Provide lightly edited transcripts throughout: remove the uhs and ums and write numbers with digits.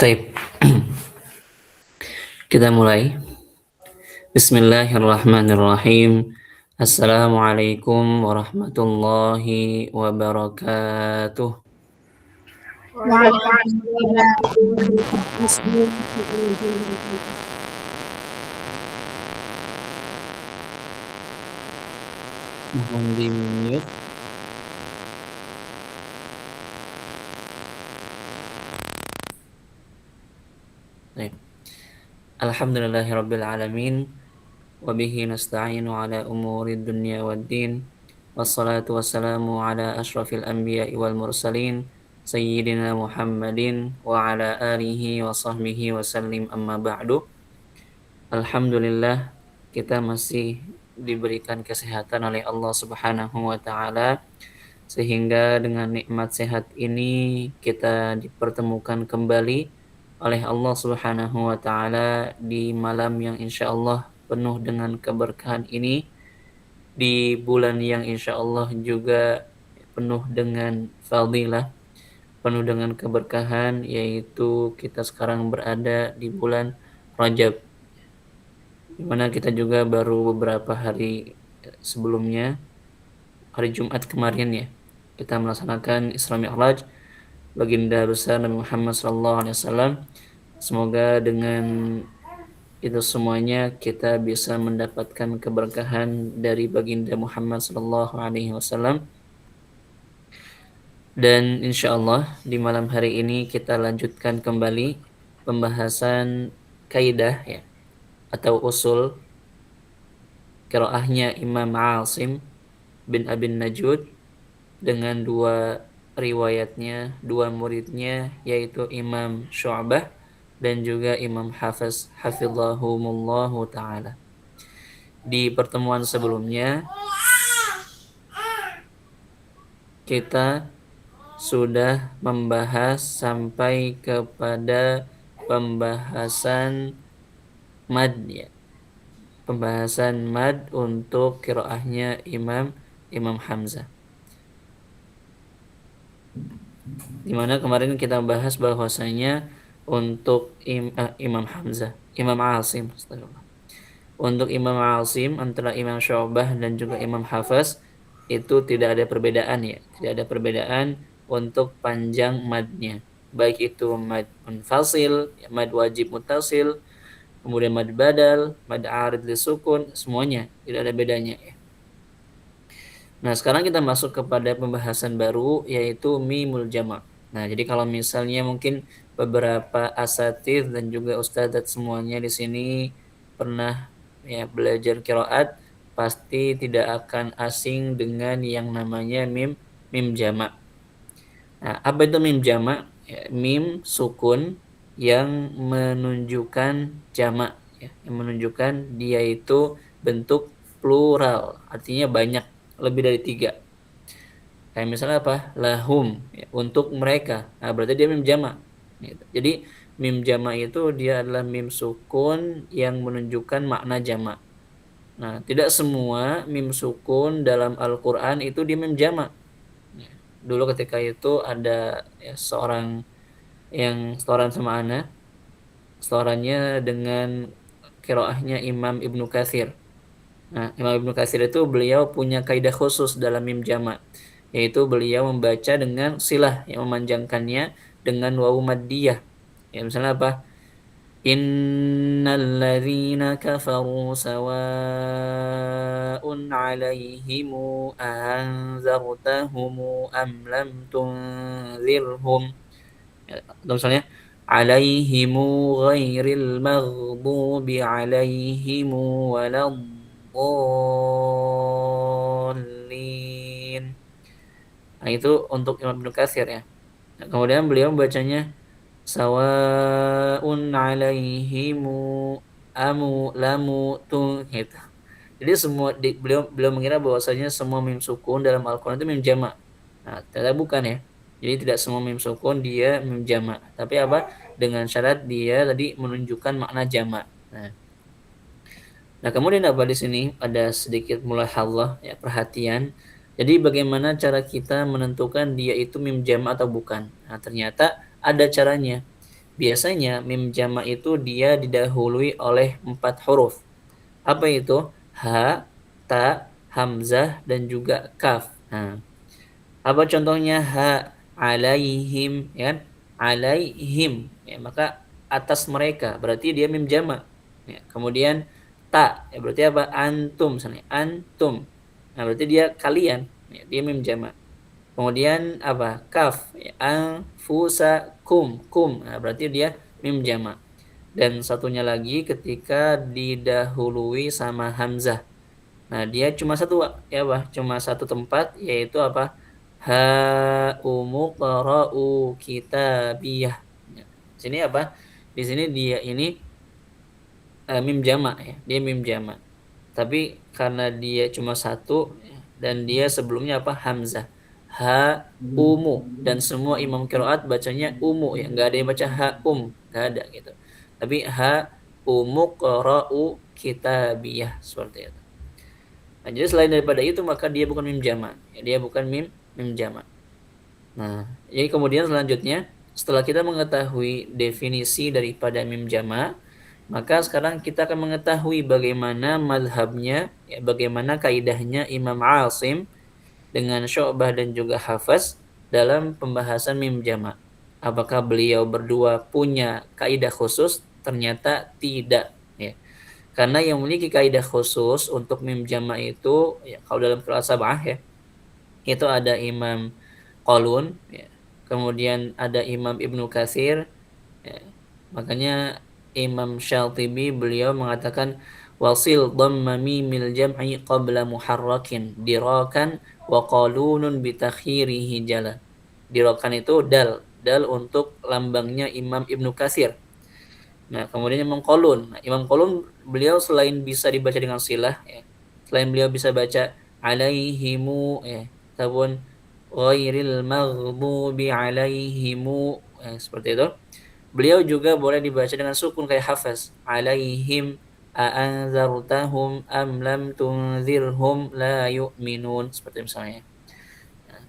Taib. Kita mulai. Bismillahirrahmanirrahim. Assalamualaikum warahmatullahi wabarakatuh. Mohon di mute. Baik. Alhamdulillahirabbil alamin wa bihi nasta'inu ala umurid dunya waddin. Wassalatu wassalamu ala asyrafil anbiya'i wal mursalin sayyidina Muhammadin wa ala alihi wa sahbihi wa sallim amma ba'du. Alhamdulillah kita masih diberikan kesehatan oleh Allah Subhanahu wa taala sehingga dengan nikmat sehat ini kita dipertemukan kembali oleh Allah Subhanahu wa taala di malam yang insyaallah penuh dengan keberkahan ini, di bulan yang insyaallah juga penuh dengan fadilah, penuh dengan keberkahan, yaitu kita sekarang berada di bulan Rajab, di mana kita juga baru beberapa hari sebelumnya, hari Jumat kemarin ya, kita melaksanakan Isra Mi'raj baginda besar Nabi Muhammad SAW. Semoga dengan itu semuanya kita bisa mendapatkan keberkahan dari baginda Muhammad SAW. Dan insya Allah di malam hari ini kita lanjutkan kembali pembahasan kaidah ya, atau usul qiraahnya Imam Asim bin Abi Najud dengan dua riwayatnya, dua muridnya, yaitu Imam Syu'bah dan juga Imam Hafiz hafizahumullahu ta'ala. Di pertemuan sebelumnya kita sudah membahas sampai kepada pembahasan mad ya. Pembahasan mad untuk qiraahnya Imam Hamzah. Dimana kemarin kita bahas bahwasanya untuk Imam Hamzah, Imam Asim, untuk Imam Asim antara Imam Syu'bah dan juga Imam Hafiz itu tidak ada perbedaan ya, tidak ada perbedaan untuk panjang madnya, baik itu mad munfasil, mad wajib muttasil, kemudian mad badal, mad arid lisukun, semuanya tidak ada bedanya ya. Nah, sekarang kita masuk kepada pembahasan baru, yaitu mimul jama'. Nah, jadi kalau misalnya mungkin beberapa asatidz dan juga ustadzat semuanya di sini pernah ya belajar qiraat, pasti tidak akan asing dengan yang namanya mim jama'. Nah, apa itu mim jama'? Ya, mim sukun yang menunjukkan jama', ya, yang menunjukkan dia itu bentuk plural, artinya banyak, lebih dari 3. Kayak misalnya apa? Lahum, ya, untuk mereka. Nah, berarti dia mim jama'. Gitu. Jadi mim jama' itu dia adalah mim sukun yang menunjukkan makna jama'. Nah, tidak semua mim sukun dalam Al-Quran itu di mim jama'. Ya. Dulu ketika itu ada ya, seorang yang setoran sama ana, setorannya dengan qiraahnya Imam Ibnu Katsir. Nah, Imam Ibnu Katsir itu beliau punya kaidah khusus dalam mim jama', yaitu beliau membaca dengan silah yang memanjangkannya dengan wawu maddiyah. Ya, misalnya apa? Innal ladzina kafaru sawa'un 'alaihimu anzartahumu am lam tunzirhum. Ya, atau misalnya alaihimu ghairil maghdubi alaihimu waladdallin. Nah, itu untuk Imam Ibnu Katsir ya. Nah, kemudian beliau membacanya sawaun alaihimu amu lamu tu gitu. Jadi semua beliau mengira bahwasanya semua mim sukun dalam Al-Qur'an itu mim jama'. Nah, ternyata bukan ya. Jadi tidak semua mim sukun dia mim jama', tapi apa? Dengan syarat dia tadi menunjukkan makna jama'. Nah, kemudian apa di sini ada sedikit mulahadzah ya, perhatian. Jadi bagaimana cara kita menentukan dia itu mim jama' atau bukan? Nah, ternyata ada caranya. biasanya mim jamak itu dia didahului oleh 4 huruf. Apa itu? Ha, ta, hamzah, dan juga kaf. Nah, apa contohnya? Ha, alaihim, ya kan? Alaihim. Ya, maka atas mereka, berarti dia mim jamak. Ya, kemudian ta, ya berarti apa? Antum, misalnya. Antum. Nah, berarti dia kalian. Ya, dia mim jamak. Kemudian apa? Kaf, ya, anfusakum, kum. Nah, berarti dia mim jamak. Dan satunya lagi ketika didahului sama hamzah. Nah, dia cuma satu, ya, cuma satu tempat, yaitu apa? Ha umuqra'u kitabiyah. Ya. Di sini apa? Di sini dia ini mim jamak, ya. Dia mim jamak. Tapi karena dia cuma satu, ya, dan dia sebelumnya apa? Hamzah. Ha umu, dan semua imam qiraat bacanya umu, ya. Nggak ada yang baca ha nggak ada gitu. Tapi ha umuqra'u kitabiyah, seperti itu. Nah, jadi selain daripada itu maka dia bukan mim jamak. Ya, dia bukan mim jamak. Nah, jadi kemudian selanjutnya setelah kita mengetahui definisi daripada mim jamak, maka sekarang kita akan mengetahui bagaimana mazhabnya, ya, bagaimana kaidahnya Imam Asim dengan Syu'bah dan juga Hafaz dalam pembahasan mim jamak. Apakah beliau berdua punya kaidah khusus? Ternyata tidak, ya. Karena yang memiliki kaidah khusus untuk mim jamak itu, ya, kalau dalam qiraat sab'ah, ya, itu ada Imam Qalun, ya. Kemudian ada Imam Ibnu Katsir, ya. Makanya Imam Syatibi beliau mengatakan wasil dhamma mimil jam'i qabla muharrakin dirakan wa qalunun bitakhirihi jala. Dirakan itu dal untuk lambangnya Imam Ibnu Katsir. Nah, kemudian Imam Qalun. Nah, Imam Qalun beliau selain bisa dibaca dengan silah, ya, selain beliau bisa baca alaihimu, ya, ataupun ghairil maghdubi alaihimu, ya, seperti itu. Beliau juga boleh dibaca dengan sukun kayak Hafaz. Alaihim a'anzartahum am lam tunzirhum la yu'minun, seperti misalnya. Nah,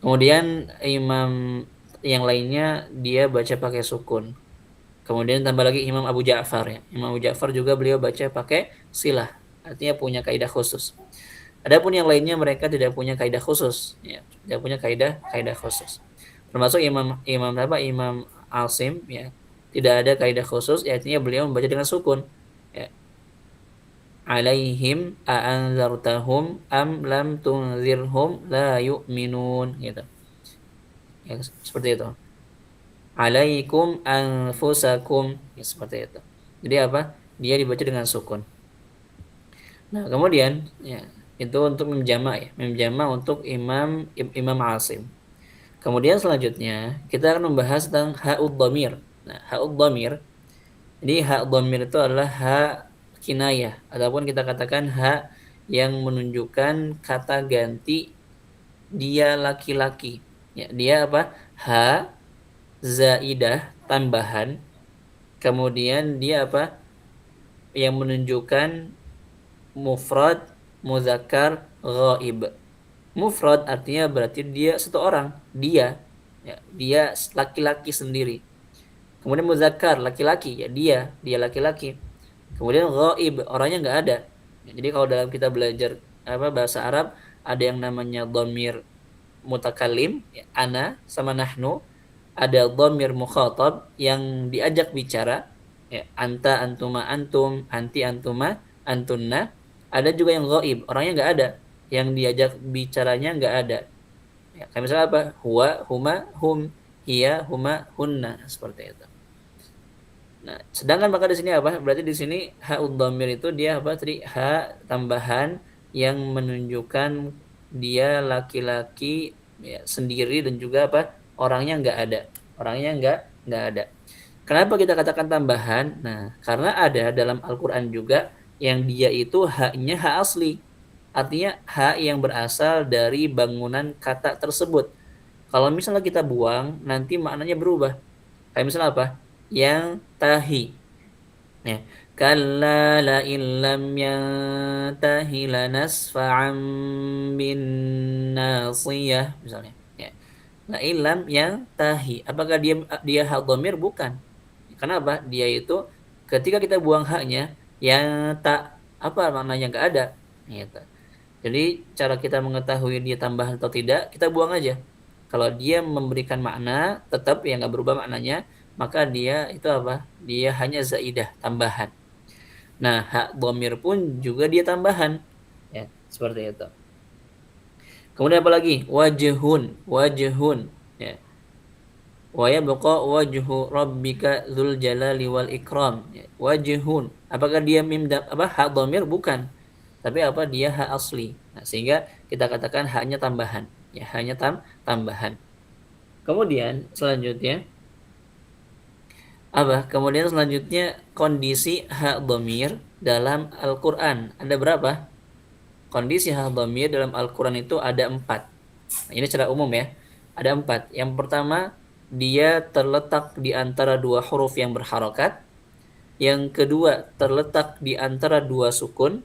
kemudian imam yang lainnya dia baca pakai sukun. Kemudian tambah lagi Imam Abu Ja'far, ya. Imam Abu Ja'far juga beliau baca pakai silah. Artinya punya kaidah khusus. Adapun yang lainnya mereka tidak punya kaidah khusus, ya. Tidak punya kaidah khusus. Termasuk Imam Asim, ya. Tidak ada kaidah khusus, ya, artinya beliau membaca dengan sukun. Ya. Alaihim a'anzartahum am lam tunzirhum la yu'minun, gitu. Ya, seperti itu. Alaikum anfusakum, ya, seperti itu. Jadi apa? Dia dibaca dengan sukun. Nah, kemudian, ya, itu untuk mim jamak, ya. Mim jamak untuk Imam Asim. Kemudian selanjutnya kita akan membahas tentang ha'ud dhamir. Nah, ha'ud dhamir. Jadi ha'ud dhamir itu adalah ha kinayah ataupun kita katakan ha yang menunjukkan kata ganti dia laki-laki. Ya, dia apa? Ha zaidah tambahan, kemudian dia apa? Yang menunjukkan mufrad, muzakkar, ghaib. Mufrad artinya berarti dia satu orang, dia, ya, dia laki-laki sendiri. Kemudian muzakkar laki-laki, ya, dia laki-laki. Kemudian ghaib orangnya nggak ada. Ya, jadi kalau dalam kita belajar bahasa Arab ada yang namanya dhamir mutakallim, ya, ana sama nahnu. Ada dhamir mukhatab yang diajak bicara, ya, anta, antuma, antum, anti, antuma, antunna. Ada juga yang ghaib, orangnya nggak ada, yang diajak bicaranya nggak ada. Ya, kayak misalnya apa? Huwa, huma, hum, hiya, huma, hunna, seperti itu. Nah, sedangkan maka di sini apa? Berarti di sini ha dhamir itu dia apa tadi? Ha tambahan yang menunjukkan dia laki-laki, ya, sendiri dan juga apa? Orangnya nggak ada. Orangnya nggak ada. Kenapa kita katakan tambahan? Nah, karena ada dalam Al-Qur'an juga yang dia itu haknya hak asli. Artinya hak yang berasal dari bangunan kata tersebut. Kalau misalnya kita buang, nanti maknanya berubah. Kayak misalnya apa? Yang tahi. Ya. Kalla la illam yantahi lanasfa'an bin nasiyah misalnya. Ya. La illam yang tahi. Apakah dia hak dhamir? Bukan. Kenapa? Dia itu ketika kita buang haknya, ya tak apa maknanya nggak ada. Gitu. Jadi cara kita mengetahui dia tambahan atau tidak, kita buang aja. Kalau dia memberikan makna, tetap ya nggak berubah maknanya, maka dia itu apa? Dia hanya zaidah, tambahan. Nah, hak dhamir pun juga dia tambahan. Ya, seperti itu. Kemudian apa lagi? Wajhun, wajhun. Ya. Wa yabqa wajhu rabbika dzul jalali wal ikram. Ya. Wajhun. Apakah dia mim apa hak dhamir? Bukan. Tapi apa dia hak asli. Nah, sehingga kita katakan haknya tambahan. Ya, hanya tambahan. Kemudian selanjutnya apa? Kemudian selanjutnya kondisi hak dhamir dalam Al-Qur'an. Ada berapa? Kondisi hak dhamir dalam Al-Quran itu ada 4. Nah, ini secara umum ya. Ada 4. Yang pertama, dia terletak di antara dua huruf yang berharokat. Yang kedua, terletak di antara dua sukun.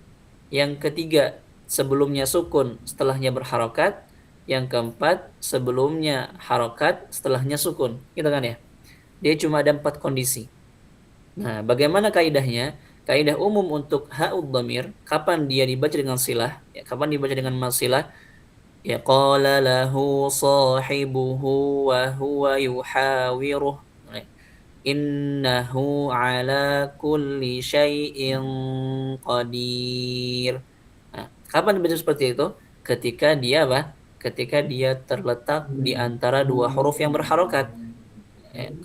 Yang ketiga, sebelumnya sukun, setelahnya berharokat. Yang keempat, sebelumnya harokat, setelahnya sukun. Gitu kan ya. Dia cuma ada 4 kondisi. Nah, bagaimana kaidahnya? Kaidah umum untuk ha'ud dhamir, kapan dia dibaca dengan silah? Ya, kapan dibaca dengan masilah? Ya qala lahu sahibuhu wa huwa yuhawiruh. Innahu ala kulli syai'in qadir. Nah, kapan dibaca seperti itu? Ketika dia apa? Ketika dia terletak di antara dua huruf yang berharokat.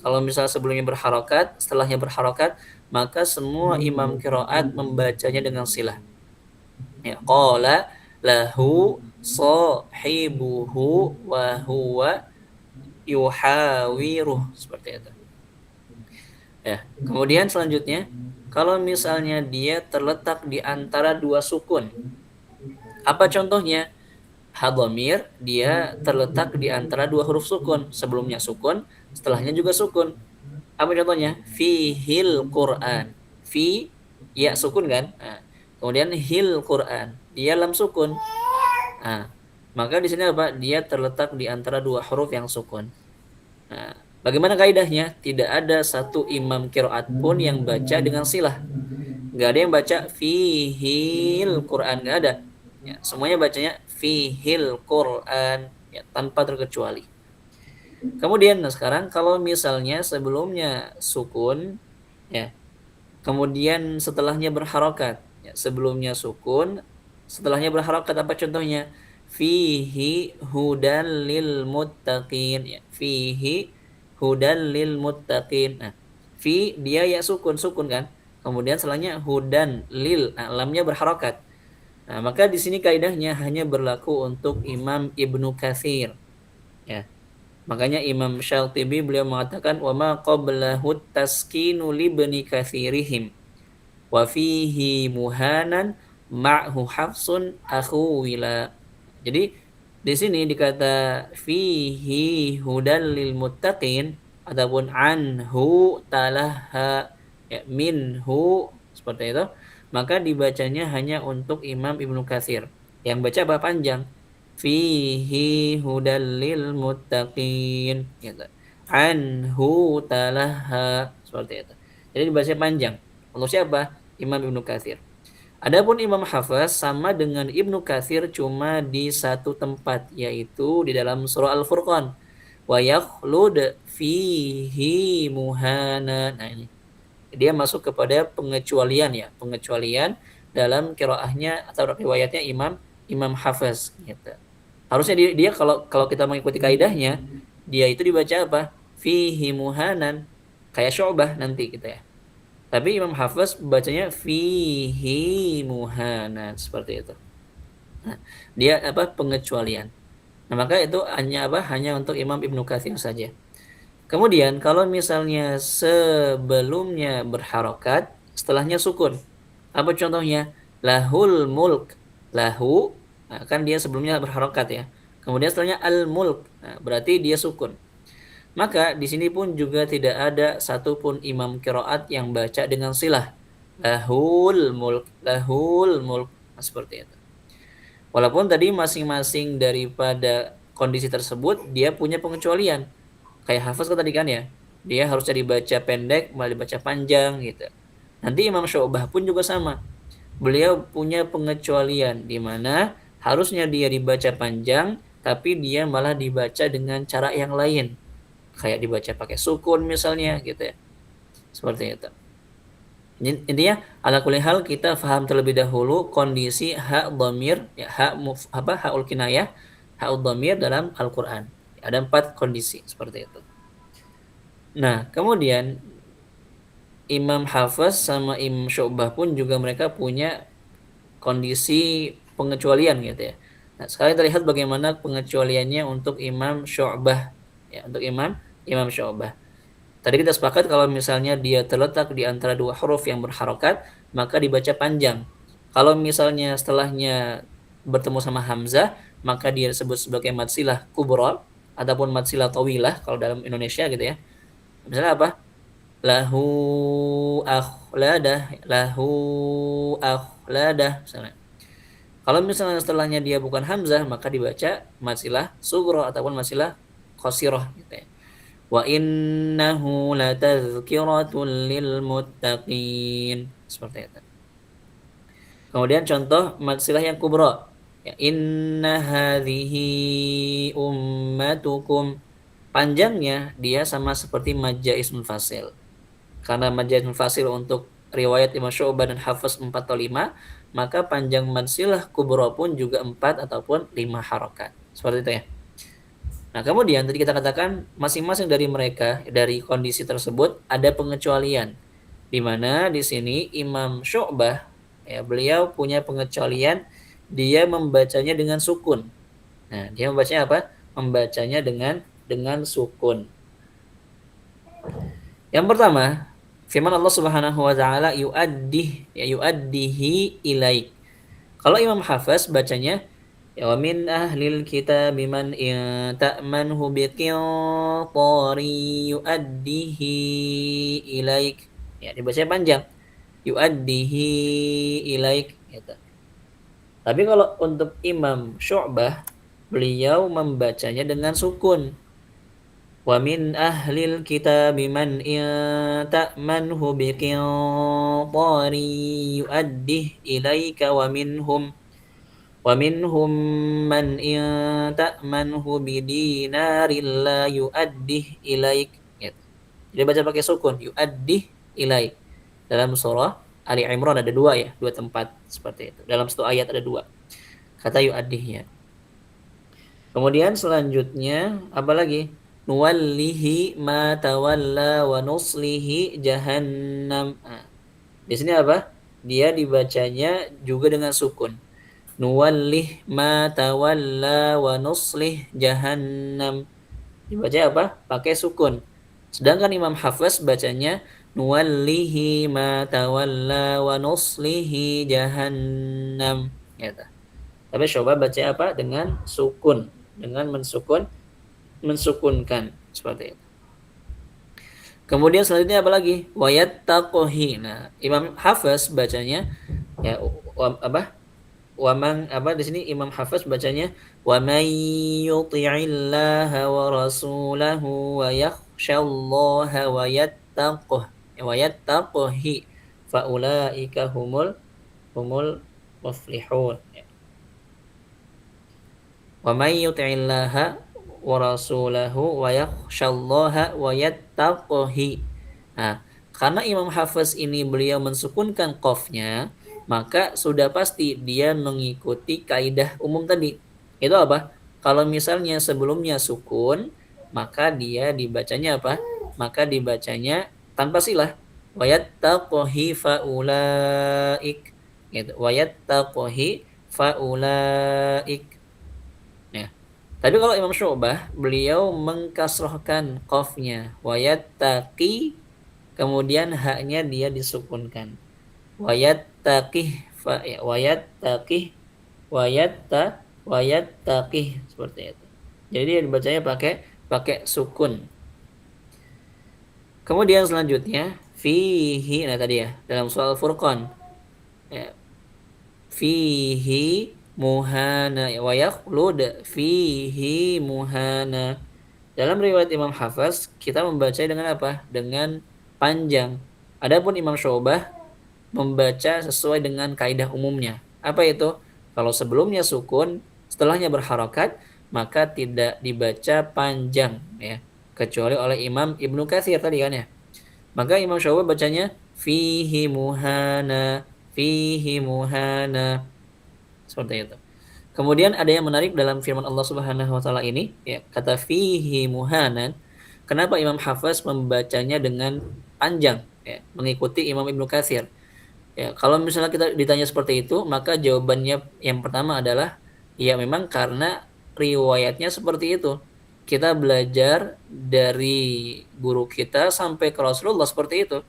Kalau misalnya sebelumnya berharokat, setelahnya berharokat, maka semua imam qiraat membacanya dengan silah. Ya, qala lahu sahibuhu wa huwa yuhawiruh, seperti itu. Ya, kemudian selanjutnya kalau misalnya dia terletak di antara dua sukun. Apa contohnya? Hadhamir dia terletak di antara dua huruf sukun, sebelumnya sukun, setelahnya juga sukun. Apa contohnya? Fihil Quran. Fi ya sukun kan? Nah, kemudian hil Quran. Dia lam sukun. Nah, maka di sini apa? Dia terletak di antara dua huruf yang sukun. Nah, bagaimana kaidahnya? Tidak ada satu imam qiraat pun yang baca dengan silah. Enggak ada yang baca fihil Quran, enggak ada. Ya, semuanya bacanya fihil Quran, ya, tanpa terkecuali. Kemudian nah sekarang kalau misalnya sebelumnya sukun, ya, kemudian setelahnya berharokat, ya, sebelumnya sukun, setelahnya berharokat, apa contohnya? Fihi hudan lil muttaqin, ya, fihi hudan lil muttaqin. Nah, fi dia ya sukun, sukun kan? Kemudian setelahnya hudan lil, nah, lamnya berharokat. Nah, maka di sini kaidahnya hanya berlaku untuk Imam Ibnu Katsir, ya. Makanya Imam Syatibi beliau mengatakan wa ma qablahu taskinu li bani katsirihim wa fihi muhanan ma'hu hafsun akhu wila. Jadi di sini dikata fihi hudan lil muttaqin ataupun anhu talaha, ya, minhu, seperti itu, maka dibacanya hanya untuk Imam Ibnu Katsir. Yang baca apa panjang? Fihi hudal lil muttaqin, gitu. Anhu talaha, seperti itu. Jadi dibaca panjang. Untuk siapa? Imam Ibnu Katsir. Adapun Imam Hafaz sama dengan Ibnu Katsir cuma di satu tempat, yaitu di dalam surah Al-Furqan. Wa yakhlud fihi muhana. Nah, ini dia masuk kepada pengecualian, ya, pengecualian dalam qiraahnya atau riwayatnya Imam Imam Hafaz, gitu. Harusnya dia kalau kalau kita mengikuti kaidahnya, dia itu dibaca apa? Fihi muhanan, kayak Syu'bah nanti kita, ya. Tapi Imam Hafiz bacanya fihi muhanan, seperti itu. Nah, dia apa? Pengecualian. Nah, maka itu hanya apa? Hanya untuk Imam Ibnu Katsir saja. Kemudian kalau misalnya sebelumnya berharokat, setelahnya sukun. Apa contohnya? Lahul mulk. Lahu, nah, kan dia sebelumnya berharokat, ya. Kemudian setelahnya al-mulk. Nah, berarti dia sukun. Maka di sini pun juga tidak ada satupun imam qiraat yang baca dengan silah. Lahul mulk, lahul mulk. Nah, seperti itu. Walaupun tadi masing-masing daripada kondisi tersebut dia punya pengecualian. Kayak Hafiz kan tadi kan, ya. dia harusnya dibaca pendek malah dibaca panjang gitu. Nanti Imam Syu'bah pun juga sama. Beliau punya pengecualian di mana harusnya dia dibaca panjang tapi dia malah dibaca dengan cara yang lain. Kayak dibaca pakai sukun misalnya gitu ya. Seperti itu. Intinya ala kulli hal kita paham terlebih dahulu kondisi hak dhamir ya hakul kinayah hakul dhamir dalam Al-Qur'an. Ada 4 kondisi seperti itu. Nah, kemudian Imam Hafiz sama Imam Syu'bah pun juga mereka punya kondisi pengecualian gitu ya. Nah, sekarang kita lihat bagaimana pengecualiannya untuk Imam Syu'bah ya, untuk Imam Syu'bah. Tadi kita sepakat kalau misalnya dia terletak di antara dua huruf yang berharokat, maka dibaca panjang. Kalau misalnya setelahnya bertemu sama hamzah, maka dia disebut sebagai matsilah kubra ataupun matsilah tawilah kalau dalam Indonesia gitu ya. Misalnya apa? Lahu lahu akhladah misalnya. Kalau misalnya setelahnya dia bukan hamzah, maka dibaca matsilah sugro ataupun matsilah qasirah gitu ya. Wa innahu latazkiratun lil muttaqin. Seperti itu. Kemudian contoh matsilah yang kubra. Ya, inna hadhihi ummatukum. Panjangnya dia sama seperti majja ismul fasil. Karena majja ismul fasil untuk riwayat Imam Syu'bah dan Hafiz 4 atau 5, maka panjang matsilah kubra pun juga 4 ataupun 5 harokat. Seperti itu ya. Nah, kemudian tadi kita katakan masing-masing dari mereka dari kondisi tersebut ada pengecualian. Di mana di sini Imam Syu'bah ya beliau punya pengecualian dia membacanya dengan sukun. Nah, dia membacanya apa? Membacanya dengan sukun. Yang pertama, firman Allah Subhanahu wa taala yuaddihi ilaik. Kalau Imam Hafiz bacanya ya wa min ahlil kitab man in ta'manhu biqintari yuaddihi ilaik. Ya, dibacanya panjang. Yuaddihi ilaik gitu. Tapi kalau untuk Imam Syu'bah beliau membacanya dengan sukun. Wa min ahlil kitab man in ta'manhu biqintari yuaddih ilaika ومنهم من إن تأمنه بدينار لا يؤديه إليك gitu. Jadi baca pakai sukun yu'addih ilaik. Dalam surah Ali Imran ada dua tempat seperti itu. Dalam satu ayat ada 2 kata yu'addihnya. Kemudian selanjutnya apa lagi? Nuwallihi ma tawalla wa nuslihi jahannam. Nah, di sini apa? Dia dibacanya juga dengan sukun. Nuwallih ma tawalla wa nuslih jahannam. Dibaca apa? Pakai sukun. Sedangkan Imam Hafiz bacanya nuwallihi ma tawalla wa nuslihi jahannam. Gitu. Tapi coba baca apa? Dengan sukun. Dengan mensukunkan. Seperti itu. Kemudian selanjutnya apa lagi? Wayattaqohi. Nah, Imam Hafiz bacanya ya apa? Waman apa di sini Imam Hafiz bacanya wa may yuti'illaha wa rasulahu wa yakhshallaha wa yattaquhi fa ulaika humul muflihun. Wa may yuti'illaha wa rasulahu wa yakhshallaha wa yattaquhi. Nah, karena Imam Hafiz ini beliau mensukunkan qafnya, maka sudah pasti dia mengikuti kaidah umum tadi. Itu apa? Kalau misalnya sebelumnya sukun, maka dia dibacanya apa? Maka dibacanya tanpa silah. Wayattaquhi faulaik. Gitu. Wayattaquhi faulaik. Ya. Tapi kalau Imam Syu'bah, beliau mengkasrohkan qafnya. Wayattaqi, kemudian haknya dia disukunkan. Wayattaqih wayattaqih seperti itu. Jadi dibacanya pakai sukun. Kemudian selanjutnya fihi, nah tadi ya dalam soal Furqan ya, fihi muhana wa yakhlud fihi muhana. Dalam riwayat Imam Hafs, kita membaca dengan apa? Dengan panjang. Adapun Imam Syu'bah membaca sesuai dengan kaidah umumnya. Apa itu? Kalau sebelumnya sukun, setelahnya berharokat, maka tidak dibaca panjang, ya. Kecuali oleh Imam Ibnu Katsir tadi kan ya. Maka Imam Syu'bah bacanya fihi muhana, seperti itu. Kemudian ada yang menarik dalam firman Allah Subhanahu wa taala ini, ya, kata fihi muhanan. Kenapa Imam Hafiz membacanya dengan panjang, ya, mengikuti Imam Ibnu Katsir? Ya, kalau misalnya kita ditanya seperti itu, maka jawabannya yang pertama adalah ya memang karena riwayatnya seperti itu. Kita belajar dari guru kita sampai ke Rasulullah seperti itu.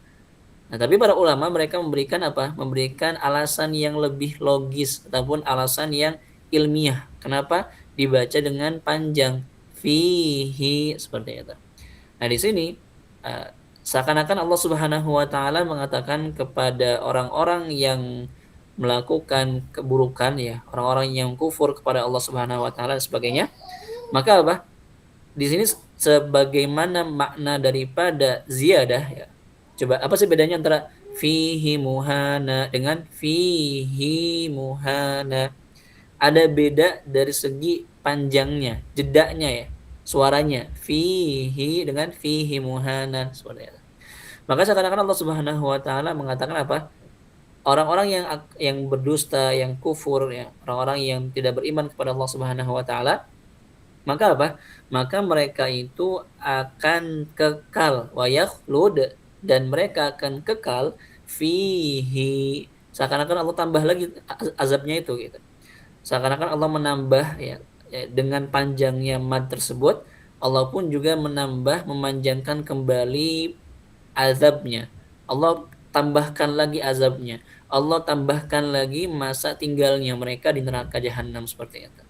Nah, tapi para ulama mereka memberikan apa? Memberikan alasan yang lebih logis ataupun alasan yang ilmiah. Kenapa dibaca dengan panjang? Fihi, seperti itu. Nah, di sini uh, seakan-akan Allah Subhanahu wa taala mengatakan kepada orang-orang yang melakukan keburukan, ya, orang-orang yang kufur kepada Allah Subhanahu wa taala dan sebagainya. Maka apa? Di sini sebagaimana makna daripada ziyadah, ya. Coba apa sih bedanya antara fihi muhana dengan fihi muhana? Ada beda dari segi panjangnya, jedaknya, ya, suaranya. Fihi dengan fihi muhana, seperti itu. Maka seakan-akan Allah Subhanahu wa taala mengatakan apa? Orang-orang yang berdusta, yang kufur, ya, orang-orang yang tidak beriman kepada Allah Subhanahu wa taala, maka apa? Maka mereka itu akan kekal wa yakhlud, dan mereka akan kekal fihi. Seakan-akan Allah tambah lagi azabnya itu gitu. Seakan-akan Allah menambah, ya, dengan panjangnya mad tersebut, Allah pun juga menambah memanjangkan kembali azabnya. Allah tambahkan lagi azabnya. Allah tambahkan lagi masa tinggalnya mereka di neraka jahanam, seperti itu.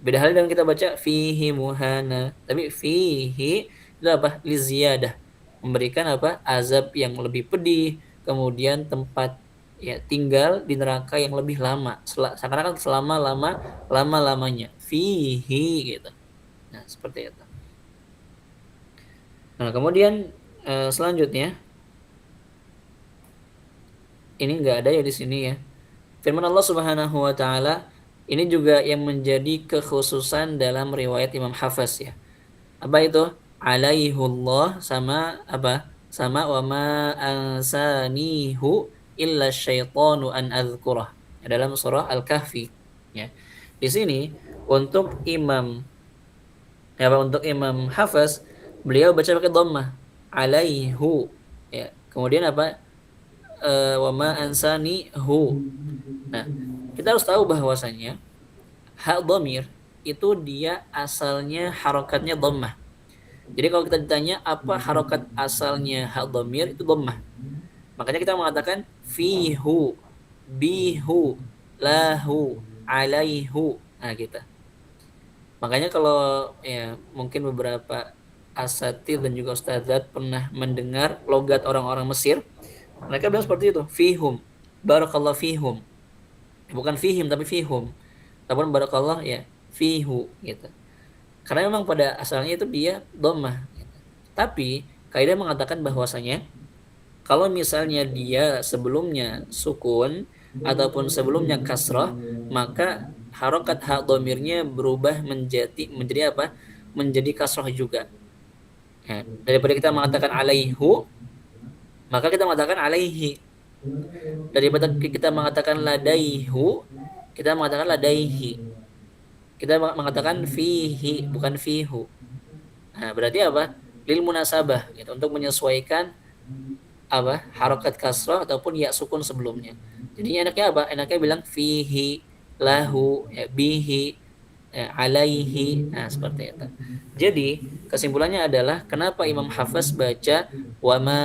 Beda hal dengan kita baca fihi muhana. Tapi fihi itu apa? Liziyadah. Memberikan apa? Azab yang lebih pedih. Kemudian tempat, ya, tinggal di neraka yang lebih lama. Seakan-akan lama-lamanya. Fihi gitu. Nah, seperti itu. Nah, kemudian selanjutnya ini enggak ada ya di sini ya. Firman Allah Subhanahu wa taala ini juga yang menjadi kekhususan dalam riwayat Imam Hafiz, ya. Apa itu? Alaihullah, sama apa? Sama wa ma ansanihu illa syaitanu an adzkurah. Dalam surah Al-Kahfi, ya. Di sini untuk Imam, ya, untuk Imam Hafiz, beliau baca pakai dhammah. Alaihu, ya. Kemudian apa? Wa ma ansanihu. Nah, kita harus tahu bahwasanya hak dhamir itu dia asalnya harokatnya dhammah. Jadi kalau kita ditanya apa harokat asalnya hak dhamir, itu dhammah. Makanya kita mengatakan fihu, bihu, lahu, alaihu. Nah, kita. Makanya kalau, ya, mungkin beberapa asatidz dan juga ustadzat pernah mendengar logat orang-orang Mesir, mereka bilang seperti itu, fihum, barakallah fihum. Bukan fihim tapi fihum. Ataupun barakallah, ya, fihu gitu. Karena memang pada asalnya itu dia dhammah. Tapi kaidah mengatakan bahwasanya kalau misalnya dia sebelumnya sukun ataupun sebelumnya kasrah, maka harokat hak domirnya berubah menjadi apa? Menjadi kasrah juga. Ya, daripada kita mengatakan alaihu, maka kita mengatakan alaihi. Daripada kita mengatakan ladaihu, kita mengatakan ladaihi. Kita mengatakan fihi, bukan fihu. Nah, berarti apa? Lil munasabah, gitu, untuk menyesuaikan apa? Harokat kasrah ataupun ya sukun sebelumnya. Jadi enaknya apa? Enaknya bilang fihi, lahu, ya, bihi, ya, alaihi. Nah, seperti itu. Jadi, kesimpulannya adalah kenapa Imam Hafiz baca wa ma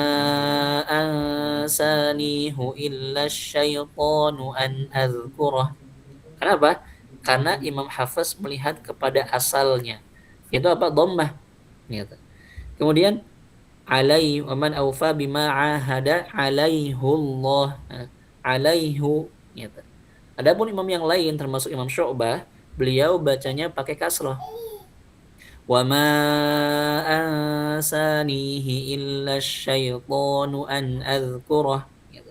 ansanihu illa syaitanu an adzkurah. Kenapa? Karena Imam Hafiz melihat kepada asalnya. Itu apa? Dhammah. Gitu. Kemudian alaihi wa man awfa bima ahada alaihullah. Nah, alaihu, gitu. Adapun imam yang lain termasuk Imam Syu'bah, beliau bacanya pakai kasrah. wa ma ansanihi illa syaitanu an adzkurah gitu.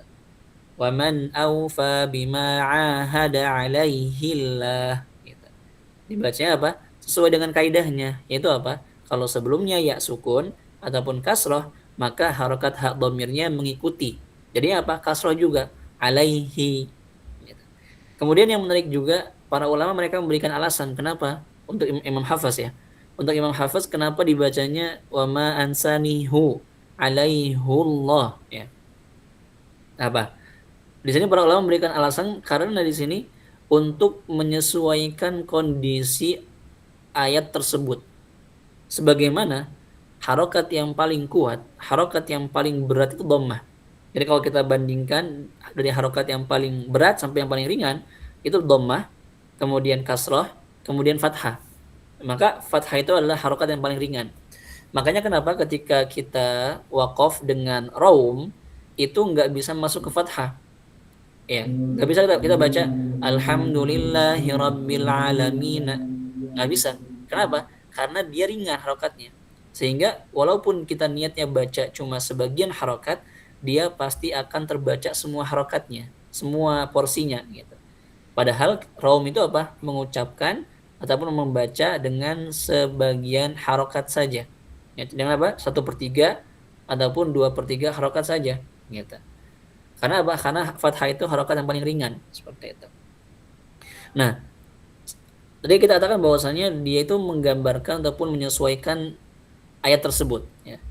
Wa man awfa bima ahada alaihillah gitu. Dibacanya apa? Sesuai dengan kaidahnya, yaitu apa? Kalau sebelumnya ya sukun ataupun kasroh, maka harokat hak domirnya mengikuti. Jadi apa? Kasroh juga. Alaihi. Gitu. Kemudian yang menarik juga, para ulama mereka memberikan alasan kenapa untuk Imam Hafaz ya. Untuk Imam Hafaz kenapa dibacanya wama ansanihu alaihullah ya. Apa? Di sini para ulama memberikan alasan karena di sini untuk menyesuaikan kondisi ayat tersebut. Sebagaimana harokat yang paling kuat, harokat yang paling berat itu dhammah. Jadi kalau kita bandingkan dari harokat yang paling berat sampai yang paling ringan, itu dhammah, kemudian kasroh, kemudian fathah. Maka fathah itu adalah harokat yang paling ringan. Makanya kenapa ketika kita waqaf dengan raum, itu nggak bisa masuk ke fathah. Ya, nggak bisa kita baca Alhamdulillahi Rabbil Alamin. Nggak bisa. Kenapa? Karena dia ringan harokatnya. Sehingga walaupun kita niatnya baca cuma sebagian harokat, dia pasti akan terbaca semua harokatnya, semua porsinya gitu. Padahal raum itu apa? Mengucapkan ataupun membaca dengan sebagian harokat saja. Ya, dengan apa? 1/3 ataupun 2/3 harokat saja gitu. Karena apa? Karena fathah itu harokat yang paling ringan seperti itu. Nah, tadi kita katakan bahwasanya dia itu menggambarkan ataupun menyesuaikan ayat tersebut. Ya.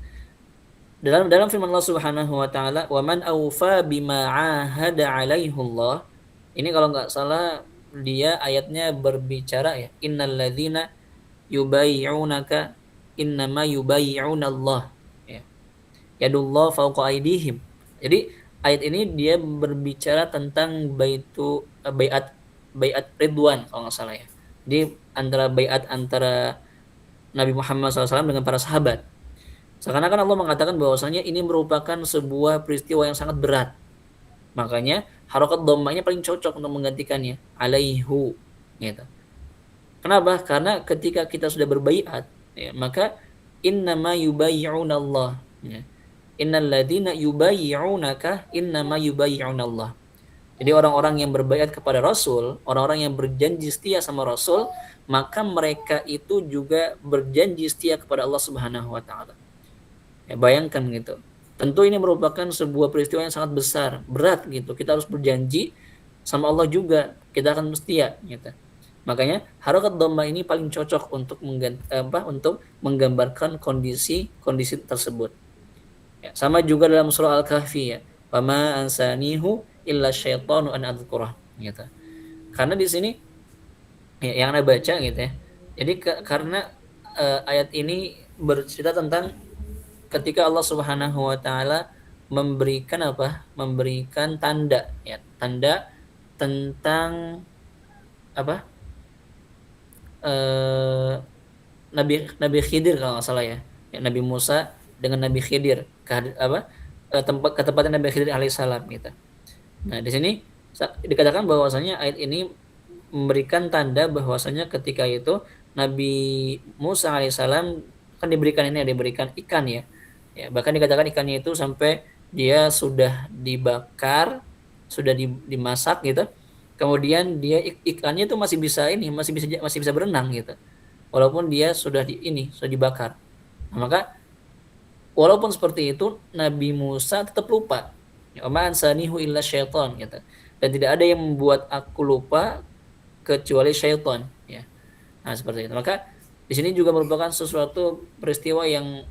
Dalam firman Allah Subhanahu Wa Taala, "Wa man awfa bima ahada alaihullah." Ini kalau nggak salah dia ayatnya berbicara ya, Innalladzina yubayyi'unaka innama yubayyi'unallah. Ya. Yadullah fawqa aydihim. Jadi ayat ini dia berbicara tentang baiat baiat Ridwan kalau nggak salah ya. Jadi antara baiat antara Nabi Muhammad SAW dengan para sahabat. Seakan-akan Allah mengatakan bahwasanya ini merupakan sebuah peristiwa yang sangat berat. Makanya harokat dhammahnya paling cocok untuk menggantikannya. Alaihu. Gitu. Kenapa? Karena ketika kita sudah berbaiat, ya, maka innama yubayyi'unallah. Ya. Innal ladzina yubayyi'unaka innama yubayyi'unallah. Jadi orang-orang yang berbaiat kepada Rasul, orang-orang yang berjanji setia sama Rasul, maka mereka itu juga berjanji setia kepada Allah Subhanahu wa taala. Ya, bayangkan gitu. Tentu ini merupakan sebuah peristiwa yang sangat besar, berat gitu. Kita harus berjanji sama Allah juga, kita akan setia gitu. Makanya harokat dhammah ini paling cocok untuk untuk menggambarkan kondisi tersebut. Ya, sama juga dalam surah Al-Kahfi ya. Wama ansanihu illa syaitanu an adzkurah gitu. Karena di sini ya, yang Anda baca gitu ya. Jadi karena ayat ini bercerita tentang ketika Allah Subhanahu wa taala memberikan apa? Memberikan tanda ya, tanda tentang apa? Nabi Nabi Khidir kalau nggak salah ya. Ya, Nabi Musa dengan Nabi Khidir ke tempatnya Nabi Khidir alaihissalam gitu. Nah, di sini dikatakan bahwasanya ayat ini memberikan tanda bahwasanya ketika itu Nabi Musa alaihissalam kan diberikan ikan ya. Ya, bahkan dikatakan ikannya itu sampai dia sudah dibakar, sudah dimasak gitu. Kemudian dia ikannya itu masih bisa berenang gitu. Walaupun dia sudah dibakar. Nah, maka walaupun seperti itu Nabi Musa tetap lupa. Wa ansanihu illa syaitan gitu. Dan tidak ada yang membuat aku lupa kecuali syaitan ya. Nah, seperti itu. Maka di sini juga merupakan sesuatu peristiwa yang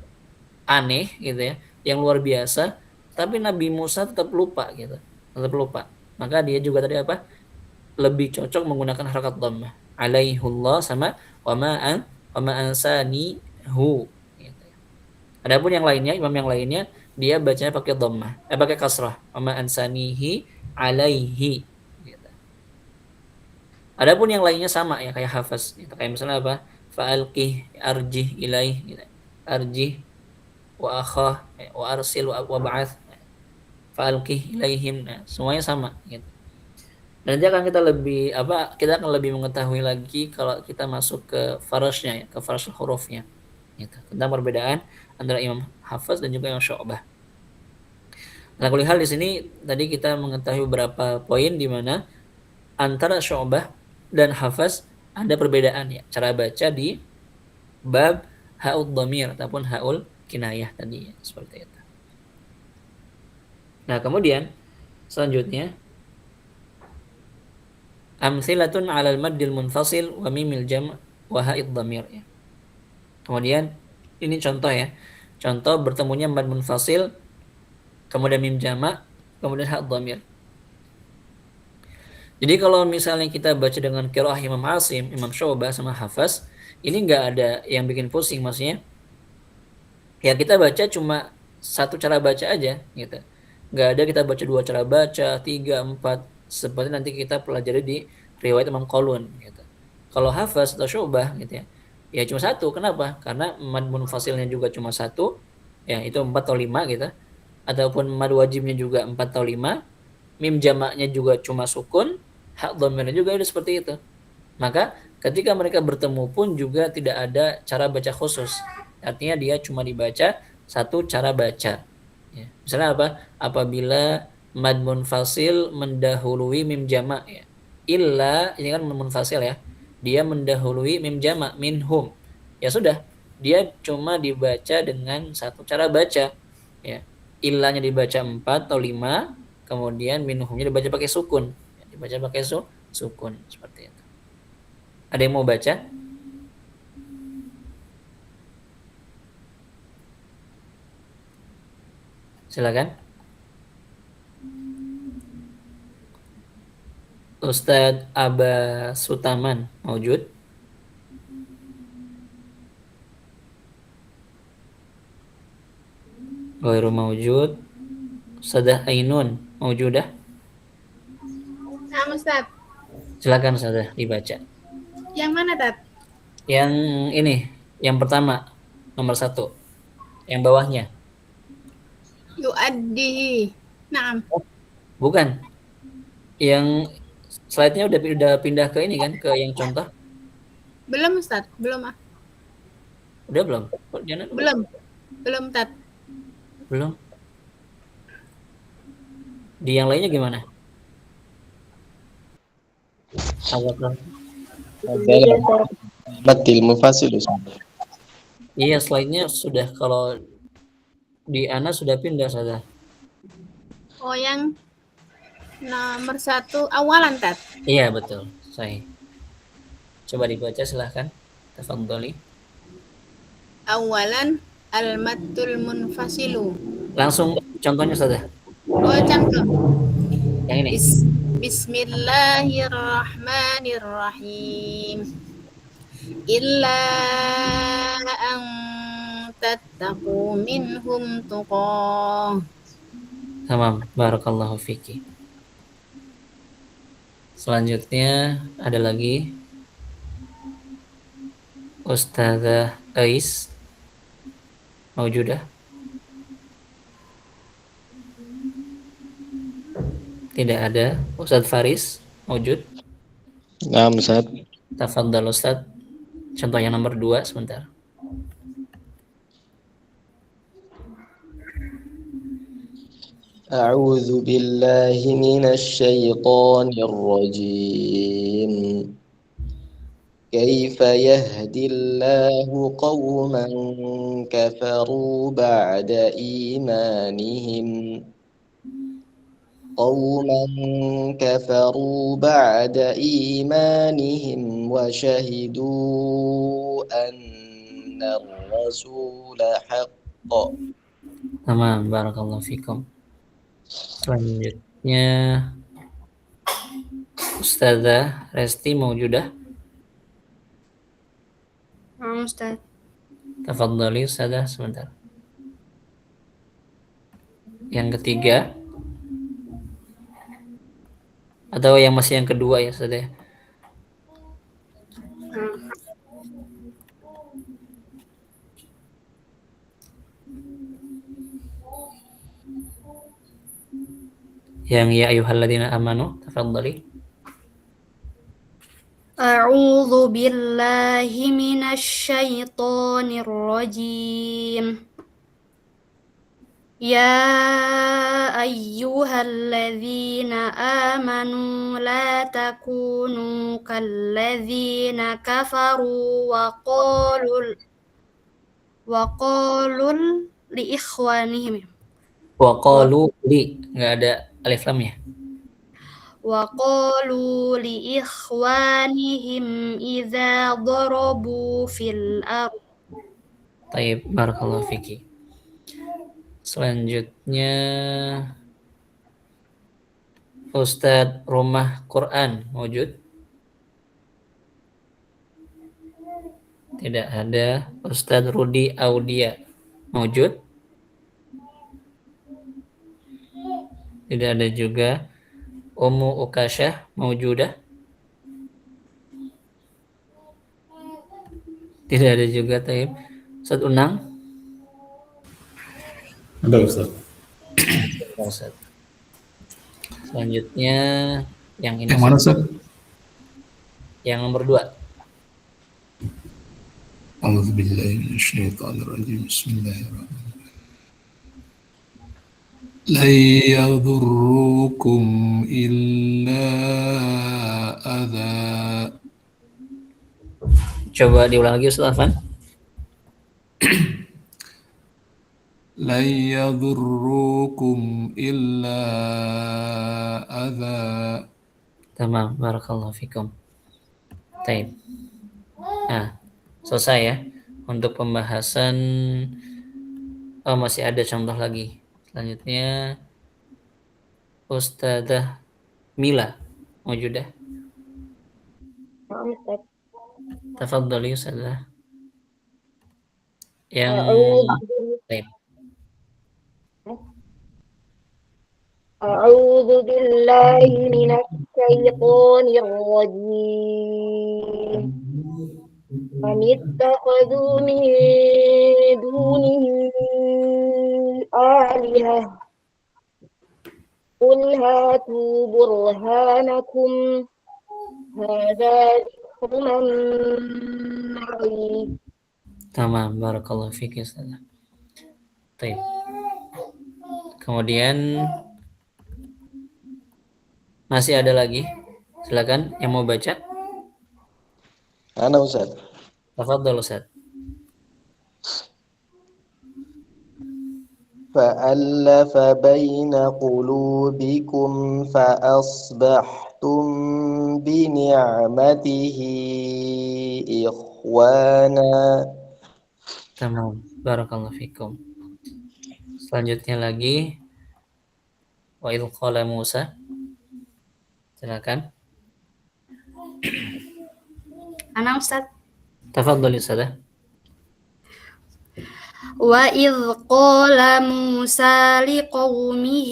aneh gitu ya, yang luar biasa, tapi Nabi Musa tetap lupa gitu. Tetap lupa. Maka dia juga tadi apa? Lebih cocok menggunakan harakat dhammah. Alaihullah sama wa ma ansanihu. Adapun yang lainnya, imam yang lainnya dia bacanya pakai dhammah, pakai kasrah. Wa ansanihi alaihi. Gitu. Adapun yang lainnya sama ya kayak hafaz. Gitu. Kayak misalnya apa? Fa'alqih arjih ilaih. Gitu. Arjih wa akhah wa arsil wa ba'ath. Fa'alqih ilaihim. Nah, semuanya sama. Gitu. Dan nanti akan kita akan lebih mengetahui lagi kalau kita masuk ke farasnya ya, ke faras hurufnya. Gitu. Tentang perbedaan antara Imam Hafiz dan juga Imam Syu'bah. Nah, kulihal di sini tadi kita mengetahui beberapa poin di mana antara Syu'bah dan Hafiz ada perbedaan ya, cara baca di bab ha'ud dhamir ataupun ha'ul kinayah tadi ya, seperti itu. Nah, kemudian selanjutnya amsilatun 'alal maddil munfasil wa mimil jam' wa ha'id dhamir ya. Kemudian ini contoh ya. Contoh bertemunya mad munfasil, kemudian mim jama', kemudian ha dhamir. Jadi kalau misalnya kita baca dengan qiraah Imam Asim, Imam Syu'bah sama Hafaz, ini nggak ada yang bikin pusing maksudnya. Ya kita baca cuma satu cara baca aja gitu. Nggak ada kita baca dua cara baca, tiga, empat, seperti nanti kita pelajari di riwayat Imam Qalun gitu. Kalau Hafaz atau Syu'bah gitu ya, ya cuma satu. Kenapa? Karena mad munfasilnya juga cuma satu, ya itu empat atau lima gitu. Ataupun mad wajibnya juga empat atau lima, mim jamaknya juga cuma sukun, hak dhamirnya juga itu seperti itu. Maka ketika mereka bertemu pun juga tidak ada cara baca khusus. Artinya dia cuma dibaca satu cara baca. Ya. Misalnya apa? Apabila mad munfasil mendahului mim jamak ya. Illa ini kan munfasil ya. Dia mendahului mim jamak minhum. Ya sudah, dia cuma dibaca dengan satu cara baca. Ya. Illanya dibaca 4 atau 5, kemudian minhumnya dibaca pakai sukun. Ya, dibaca pakai sukun seperti itu. Ada yang mau baca? Silakan. Ustadz Aba Sutaman, maujud? Ghairu maujud. Ustadzah Ainun, maujudah? Nah, Ustaz. Silakan Ustadzah dibaca. Yang mana, Tat? Yang ini, yang pertama, nomor 1. Yang bawahnya. Yu'addihi. Naam. Bukan. Yang slide-nya udah pindah ke ini kan, ke yang contoh? Belum, Ustaz. Belum. Udah belum? Kok jangan Belum. Belum, Tat. belum. Di yang lainnya gimana? Awal. Matil mufasil. Iya, slide-nya sudah kalau di Ana sudah pindah saja. Oh, yang nomor 1 awalan, Tat. Iya, betul. Saya. Coba dibaca silahkan. Tafadholi. Awalan al-maddul munfasilu. Langsung contohnya saja. Oh, contoh. Yang ini. Bismillahirrahmanirrahim. Illa an tattaqu minhum tuqah. Tamam. Barakallahu fiki. Selanjutnya ada lagi Ustazah Ais. Maujudah? Tidak ada. Ustadz Faris maujud? Nah, Ustaz. Tafadhal Ustadz. Contoh yang nomor 2 sebentar. أعوذ بالله من الشيطان الرجيم. كيف يهدي الله قوما كفروا بعد إيمانهم وشهدوا أن الرسول حق. Tamam, barakallahu fikum. Selanjutnya Ustazah Resti maujudah? Ustaz. Tafadhali Ustazah sebentar. Yang ketiga atau yang masih yang kedua ya Ustazah? Yang ya ayyuhalladzina amanu, tafadhali. أعوذ بالله من الشيطان الرجيم يا أيها الذين آمنوا لا تكونوا كالذين كفروا وقالوا لإخوانهم Waqalu li, nggak ada alif lamnya. وقالوا لإخوانهم إذا ضربوا في الأرض Taib, barakallahu fiki. Selanjutnya Ustadz Rumah Quran wujud? Tidak ada. Ustadz Rudi Audia wujud? Tidak ada juga. Ummu Ukasyah maujudah? Tidak ada juga. Taib. Ustadz Unang? Ada Ustaz. Ustadz. Selanjutnya yang ini. Yang mana Ustaz? Yang nomor 2. A'udzubillahi minasyaitonirrajim. Bismillahirrahmanirrahim. La yadurrukum illa adza. Coba diulang lagi Ustaz Afan. La yadurrukum illa adza. Tamam, barakallahu fikum. Taib. Nah, selesai ya untuk pembahasan. Oh, masih ada contoh lagi. Selanjutnya Ustadzah Mila maujudah. Tafadhali Ustadzah. Yang Taib. أعوذ بالله من الشيطان الرجيم أم اتخذوا من دونه آلهة قل هاتوا برهانكم هذا ذكر من معي Tamam, barakallahu fiik Ustadzah. Taib. Kemudian masih ada lagi. Silakan yang mau baca. Ana Ustaz. Tafadhal Ustaz. فألف بين قلوبكم فأصبحتم بنعمته إخوانا. Tamam, barakallahu fikum. Selanjutnya lagi wa idh qala Musa. Silakan. Ana Ustaz. Tafadhal Ustazah. وَإِذْ قَالَ مُوسَى لِقَوْمِهِ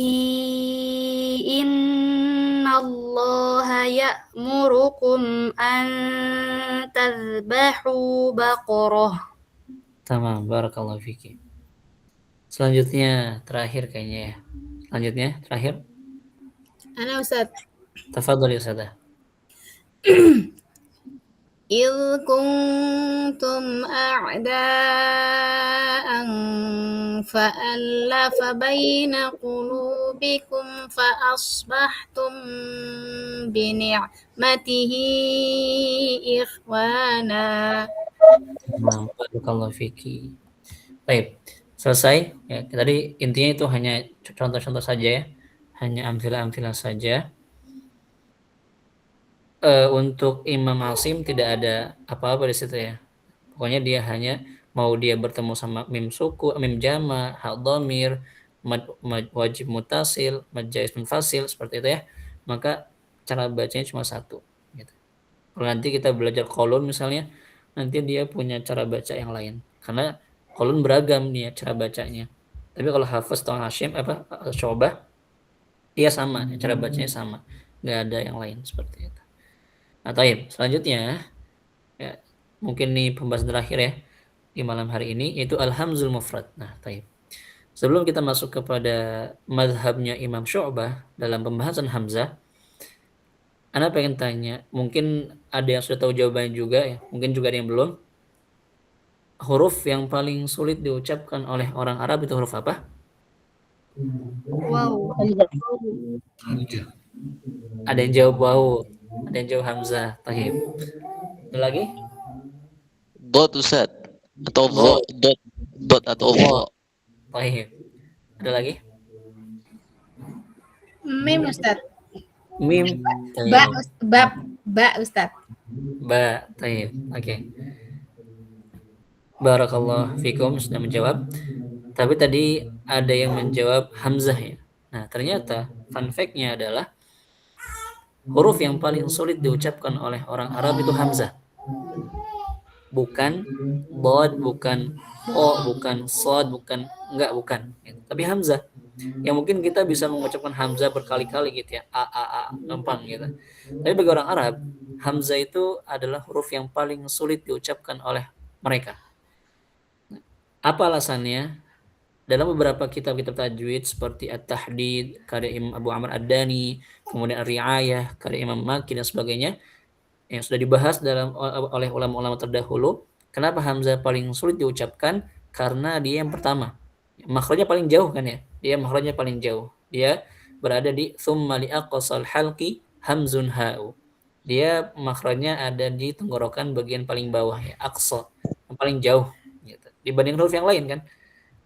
إِنَّ اللَّهَ يَأْمُرُكُمْ أَن تَذْبَحُوا بَقَرَةً. Tamam, barakallahu fiki. Selanjutnya terakhir kayaknya ya. Selanjutnya terakhir. Ana Ustaz. Tafadhal Ustazah. إِذْ كُنْتُمْ أَعْدَاءً فَأَلَّفَ بَيْنَ قُلُوبِكُمْ فَأَصْبَحْتُمْ بِنِعْمَتِهِ إِخْوَانًا. Tamam, barakallahu fiki. Baik, selesai. Ya, tadi intinya itu hanya contoh-contoh saja ya. Hanya amfilah-amfilah saja. Untuk Imam Asim tidak ada apa-apa di situ ya. Pokoknya dia hanya mau dia bertemu sama mim suku, mim jama, hal dhamir, mad wajib mutasil, mad jaiz munfasil seperti itu ya. Maka cara bacanya cuma satu gitu. Kalau nanti kita belajar kolon misalnya, nanti dia punya cara baca yang lain. Karena kolon beragam nih ya cara bacanya. Tapi kalau Hafiz atau Hashim Syu'bah dia sama, cara bacanya sama. Nggak ada yang lain seperti itu. Nah, taib. Selanjutnya ya, mungkin nih pembahasan terakhir ya di malam hari ini yaitu al-hamzul mufrad. Nah, taib. Sebelum kita masuk kepada mazhabnya Imam Syu'bah dalam pembahasan hamzah, Ana pengen tanya, mungkin ada yang sudah tahu jawabannya juga ya, mungkin juga ada yang belum. Huruf yang paling sulit diucapkan oleh orang Arab itu huruf apa? Wow. Hamzah. Hamzah. Ada yang jawab waw, ada yang jawab hamzah. Taib. Ada lagi? Dot Ustaz. Atau dot. Dot atau dot. Taib. Ada lagi? Mim Ustaz. Mim. Taib. Ba Ustaz. Ba. Taib. Oke. Barakallah fikum sudah menjawab. Tapi tadi ada yang menjawab hamzah ya. Nah, ternyata fun fact-nya adalah huruf yang paling sulit diucapkan oleh orang Arab itu hamzah. Bukan bod, bukan o, bukan sod, bukan bukan. Tapi hamzah. Yang mungkin kita bisa mengucapkan hamzah berkali-kali gitu ya. A, gampang gitu. Tapi bagi orang Arab, hamzah itu adalah huruf yang paling sulit diucapkan oleh mereka. Apa alasannya? Dalam beberapa kitab-kitab tajwid seperti At-Tahdid karya Imam Abu Amr Ad-Dani, kemudian Ar-Ri'ayah karya Imam Makki dan sebagainya yang sudah dibahas oleh ulama-ulama terdahulu. Kenapa hamzah paling sulit diucapkan? Karena dia yang pertama. Makhrajnya paling jauh kan ya? Dia makhrajnya paling jauh. Dia berada di tsumma li aqsal halqi hamzun ha'u. Dia makhrajnya ada di tenggorokan bagian paling bawah ya, aqsa, yang paling jauh gitu. Dibanding huruf yang lain kan?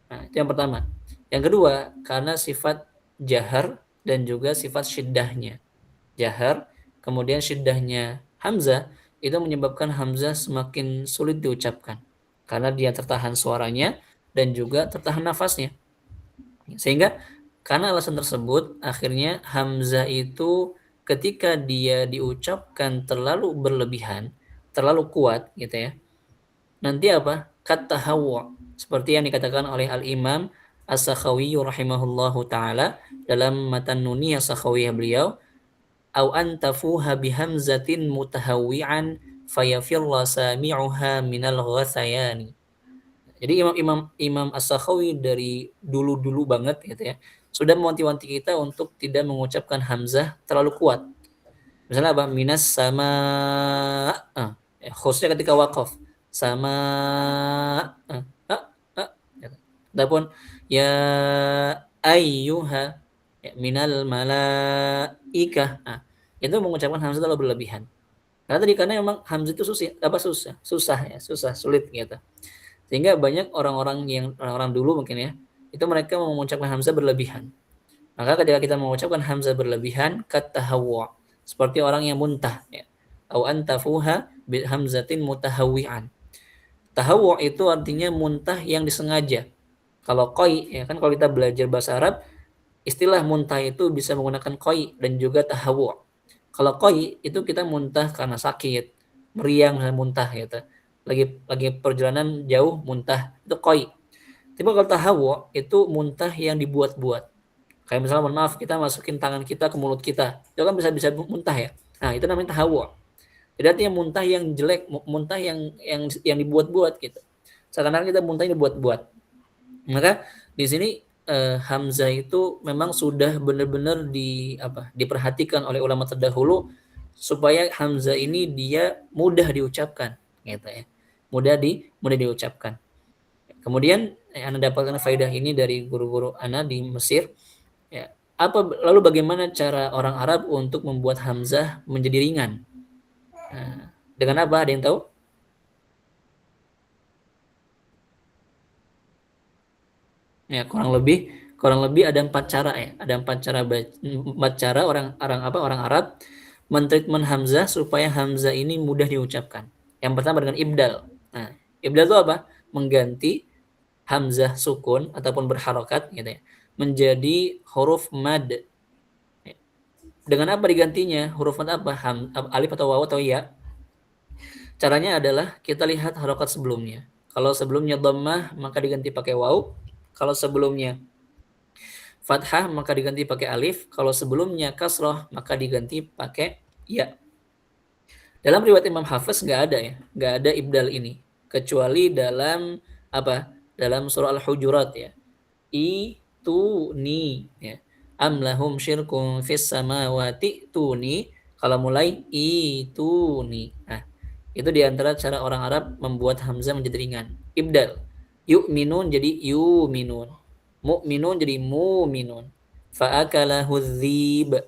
Nah, itu yang pertama. Yang kedua, karena sifat jahar dan juga sifat syiddahnya. Jahar, kemudian syiddahnya hamzah, itu menyebabkan hamzah semakin sulit diucapkan. Karena dia tertahan suaranya dan juga tertahan nafasnya. Sehingga karena alasan tersebut, akhirnya hamzah itu ketika dia diucapkan terlalu berlebihan, terlalu kuat gitu ya. Nanti apa? Katahawwa. Seperti yang dikatakan oleh Al-Imam As-Sakhawi rahimahullahu ta'ala dalam matan Nuniyah Sakhawiyah beliau, au antafuha bihamzatin mutahawwi'an fayafirra sami'uha minal ghathayani. Jadi Imam As-Sakhawi dari dulu-dulu banget gitu ya, sudah mewanti-wanti kita untuk tidak mengucapkan hamzah terlalu kuat. Misalnya apa? Minas sama khususnya ketika waqaf. Sama adapun ya ayyuha ya, minal malaikah. Itu mengucapkan hamzah terlalu berlebihan. Karena memang hamzah itu susah, sulit gitu. Sehingga banyak orang-orang dulu mungkin ya, itu mereka mengucapkan hamzah berlebihan. Maka ketika kita mengucapkan hamzah berlebihan, katahawwa, seperti orang yang muntah ya. Au antafuha bi hamzatin mutahawwi'an. Tahawwu itu artinya muntah yang disengaja. Kalau qai ya kan, kalau kita belajar bahasa Arab, istilah muntah itu bisa menggunakan qai dan juga tahawwu. Kalau qai itu kita muntah karena sakit, meriang dan muntah gitu. Lagi perjalanan jauh muntah, itu qai. Tapi kalau tahawwu itu muntah yang dibuat-buat. Kayak misalnya mohon maaf, kita masukin tangan kita ke mulut kita, itu kan bisa muntah ya. Nah, itu namanya tahawwu. Jadi artinya muntah yang jelek, muntah yang dibuat-buat gitu. Seakan-akan kita muntah yang dibuat-buat. Maka di sini hamzah itu memang sudah benar-benar diperhatikan oleh ulama terdahulu supaya hamzah ini dia mudah diucapkan gitu ya. Mudah diucapkan. Kemudian Anda dapatkan faedah ini dari guru-guru Anda di Mesir. Ya. Lalu bagaimana cara orang Arab untuk membuat hamzah menjadi ringan? Nah, dengan apa? Ada yang tahu? Ya, kurang lebih ada 4 cara ya. Ada 4 cara orang Arab mentreatment hamzah supaya hamzah ini mudah diucapkan. Yang pertama dengan ibdal. Nah, ibdal itu apa? Mengganti hamzah sukun ataupun berharokat gitu ya, menjadi huruf mad. Dengan apa digantinya? Huruf mad apa? Alif atau waw atau ya? Caranya adalah kita lihat harokat sebelumnya. Kalau sebelumnya dhammah maka diganti pakai waw. Kalau sebelumnya fathah maka diganti pakai alif. Kalau sebelumnya kasroh maka diganti pakai ya. Dalam riwayat Imam Hafiz nggak ada ya, nggak ada ibdal ini kecuali dalam dalam surah Al-Hujurat ya. Ituni ya. Am lahum syirkun fis samawati tuni Kalau mulai ituni. Nah, itu diantara cara orang Arab membuat hamzah menjadi ringan. Ibdal. Yu'minun jadi yu'minun. Mu'minun jadi mu'minun. Fa'akalahu dzib.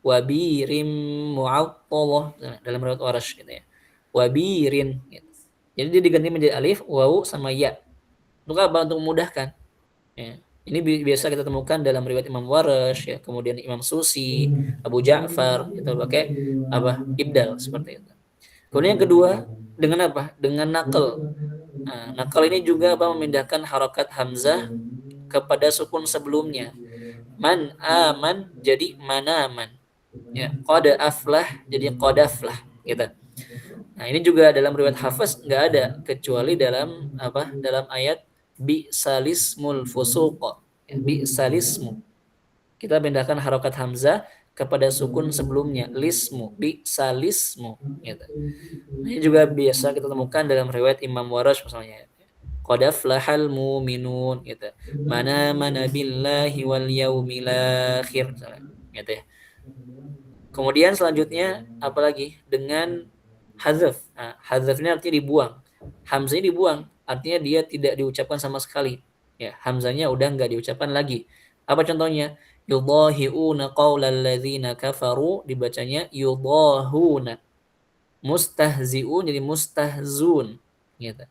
Wabirim mu'attallah. Dalam riwayat Warash gitu ya. Wabirin. Gitu. Jadi dia diganti menjadi alif, wawu, sama ya. Untuk apa? Untuk memudahkan. Ya. Ini biasa kita temukan dalam riwayat Imam Warash, ya, kemudian Imam Susi, Abu Ja'far, itu pakai apa? Ibdal seperti itu. Kemudian yang kedua dengan apa? Dengan nakal. Nah, nakal ini juga apa? Memindahkan harokat hamzah kepada sukun sebelumnya. Man aman jadi manaman. Ya, qad aflah jadi qad aflah gitu. Nah, ini juga dalam riwayat Hafiz nggak ada kecuali dalam apa? Dalam ayat bi salismul fusuq. Ya, bi salismu. Kita pindahkan harokat hamzah kepada sukun sebelumnya, lismu, bi salismu gitu. Nah, ini juga biasa kita temukan dalam riwayat Imam Warash misalnya. Qad aflahal mu'minun gitu. Mana billahi wal yaumil akhir gitu ya. Kemudian selanjutnya apalagi dengan hazaf. Nah, hazaf ini artinya dibuang. Hamzahnya dibuang, artinya dia tidak diucapkan sama sekali. Ya, hamzahnya udah nggak diucapkan lagi. Apa contohnya? Yudahi'una qaulal ladzina kafaru, dibacanya yudahuna. Mustahzi'un jadi mustahzun gitu.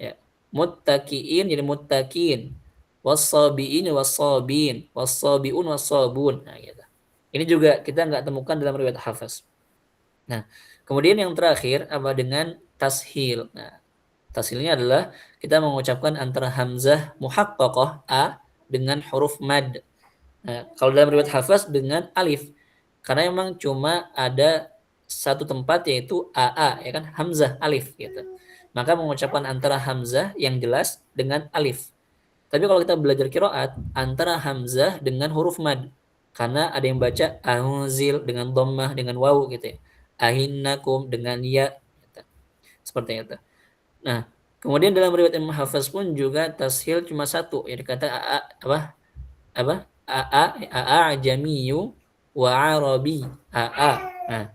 Ya. Muttaqiin jadi muttaqin. Wassabiin wassabin, wassabiun wassabun. Nah, gitu. Ini juga kita nggak temukan dalam riwayat Hafiz. Nah, kemudian yang terakhir apa dengan tashil. Nah, tashilnya adalah kita mengucapkan antara hamzah muhaqqaqah a dengan huruf mad. Nah, kalau dalam riwayat Hafiz dengan alif. Karena memang cuma ada satu tempat yaitu aa ya kan, hamzah alif gitu. Maka mengucapkan antara hamzah yang jelas dengan alif. Tapi kalau kita belajar qiraat antara hamzah dengan huruf mad. Karena ada yang baca aunzil dengan dhammah dengan wawu gitu ya. Ahinnakum dengan ya gitu. Seperti itu. Nah, kemudian dalam riwayat Imam Hafiz pun juga tashil cuma satu, ya dikata ajamiyu wa arabi Nah,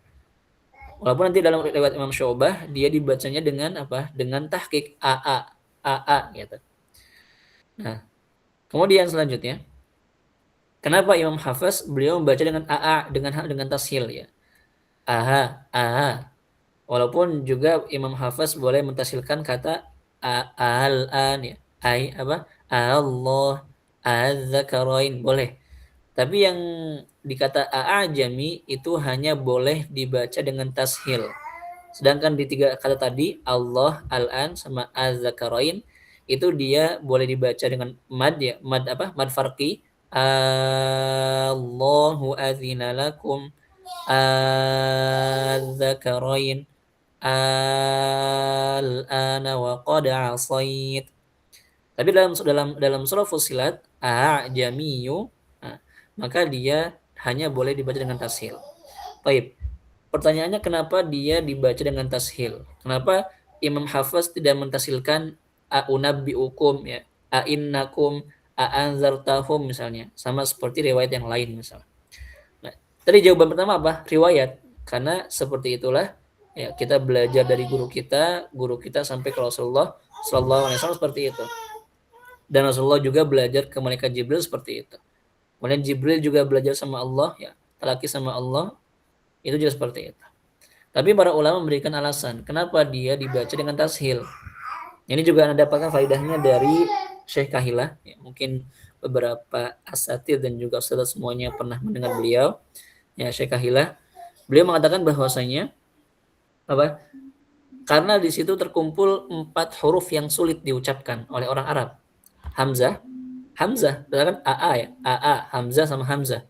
walaupun nanti dalam riwayat Imam Syu'bah dia dibacanya dengan apa? Dengan tahqiq gitu. Nah, kemudian selanjutnya kenapa Imam Hafiz beliau membaca dengan dengan tashil ya? Aha. Walaupun juga Imam Hafiz boleh mentashilkan kata al-an ya. Allah, az-zakarain boleh. Tapi yang dikata a'ajami itu hanya boleh dibaca dengan tashil. Sedangkan di tiga kata tadi Allah, al-an sama az-zakarain itu dia boleh dibaca dengan mad ya, mad apa? Mad farqi. Allahu azina lakum az-zakarain al-ana wa qad asait. Tapi dalam surah Fussilat a'jamiyu, nah, maka dia hanya boleh dibaca dengan tashil. Baik. Pertanyaannya kenapa dia dibaca dengan tashil? Kenapa Imam Hafiz tidak mentashilkan a'unabbi'ukum ya, a'innakum, a'anzartahum misalnya, sama seperti riwayat yang lain misalnya. Nah, tadi jawaban pertama apa? Riwayat. Karena seperti itulah ya kita belajar dari guru kita sampai ke Rasulullah sallallahu alaihi wasallam seperti itu. Dan Rasulullah juga belajar ke malaikat Jibril seperti itu. Kemudian Jibril juga belajar sama Allah ya, talaki sama Allah, itu juga seperti itu. Tapi para ulama memberikan alasan kenapa dia dibaca dengan tashil. Ini juga Anda dapatkan faedahnya dari Syekh Kahilah. Ya, mungkin beberapa asatidz dan juga ustadz semuanya pernah mendengar beliau. Ya, Syekh Kahilah. Beliau mengatakan bahwasanya apa? Karena di situ terkumpul 4 huruf yang sulit diucapkan oleh orang Arab. Hamzah, misalkan ya, hamzah sama hamzah.